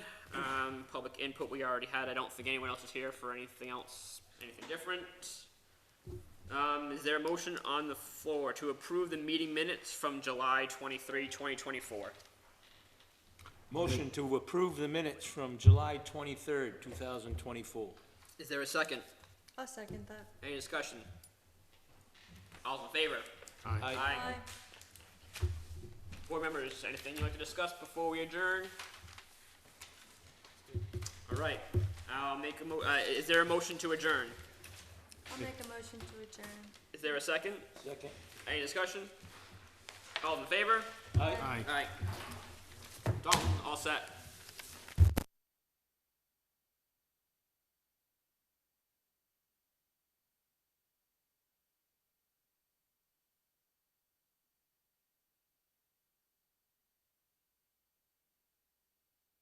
Public input we already had. I don't think anyone else is here for anything else, anything different. Is there a motion on the floor to approve the meeting minutes from July 23, 2024? Motion to approve the minutes from July 23rd, 2024. Is there a second? I'll second that. Any discussion? All in favor? Aye. Board members, anything you'd like to discuss before we adjourn? All right, I'll make is there a motion to adjourn? I'll make a motion to adjourn. Is there a second? Second. Any discussion? All in favor? Aye. Aye. Done, all set.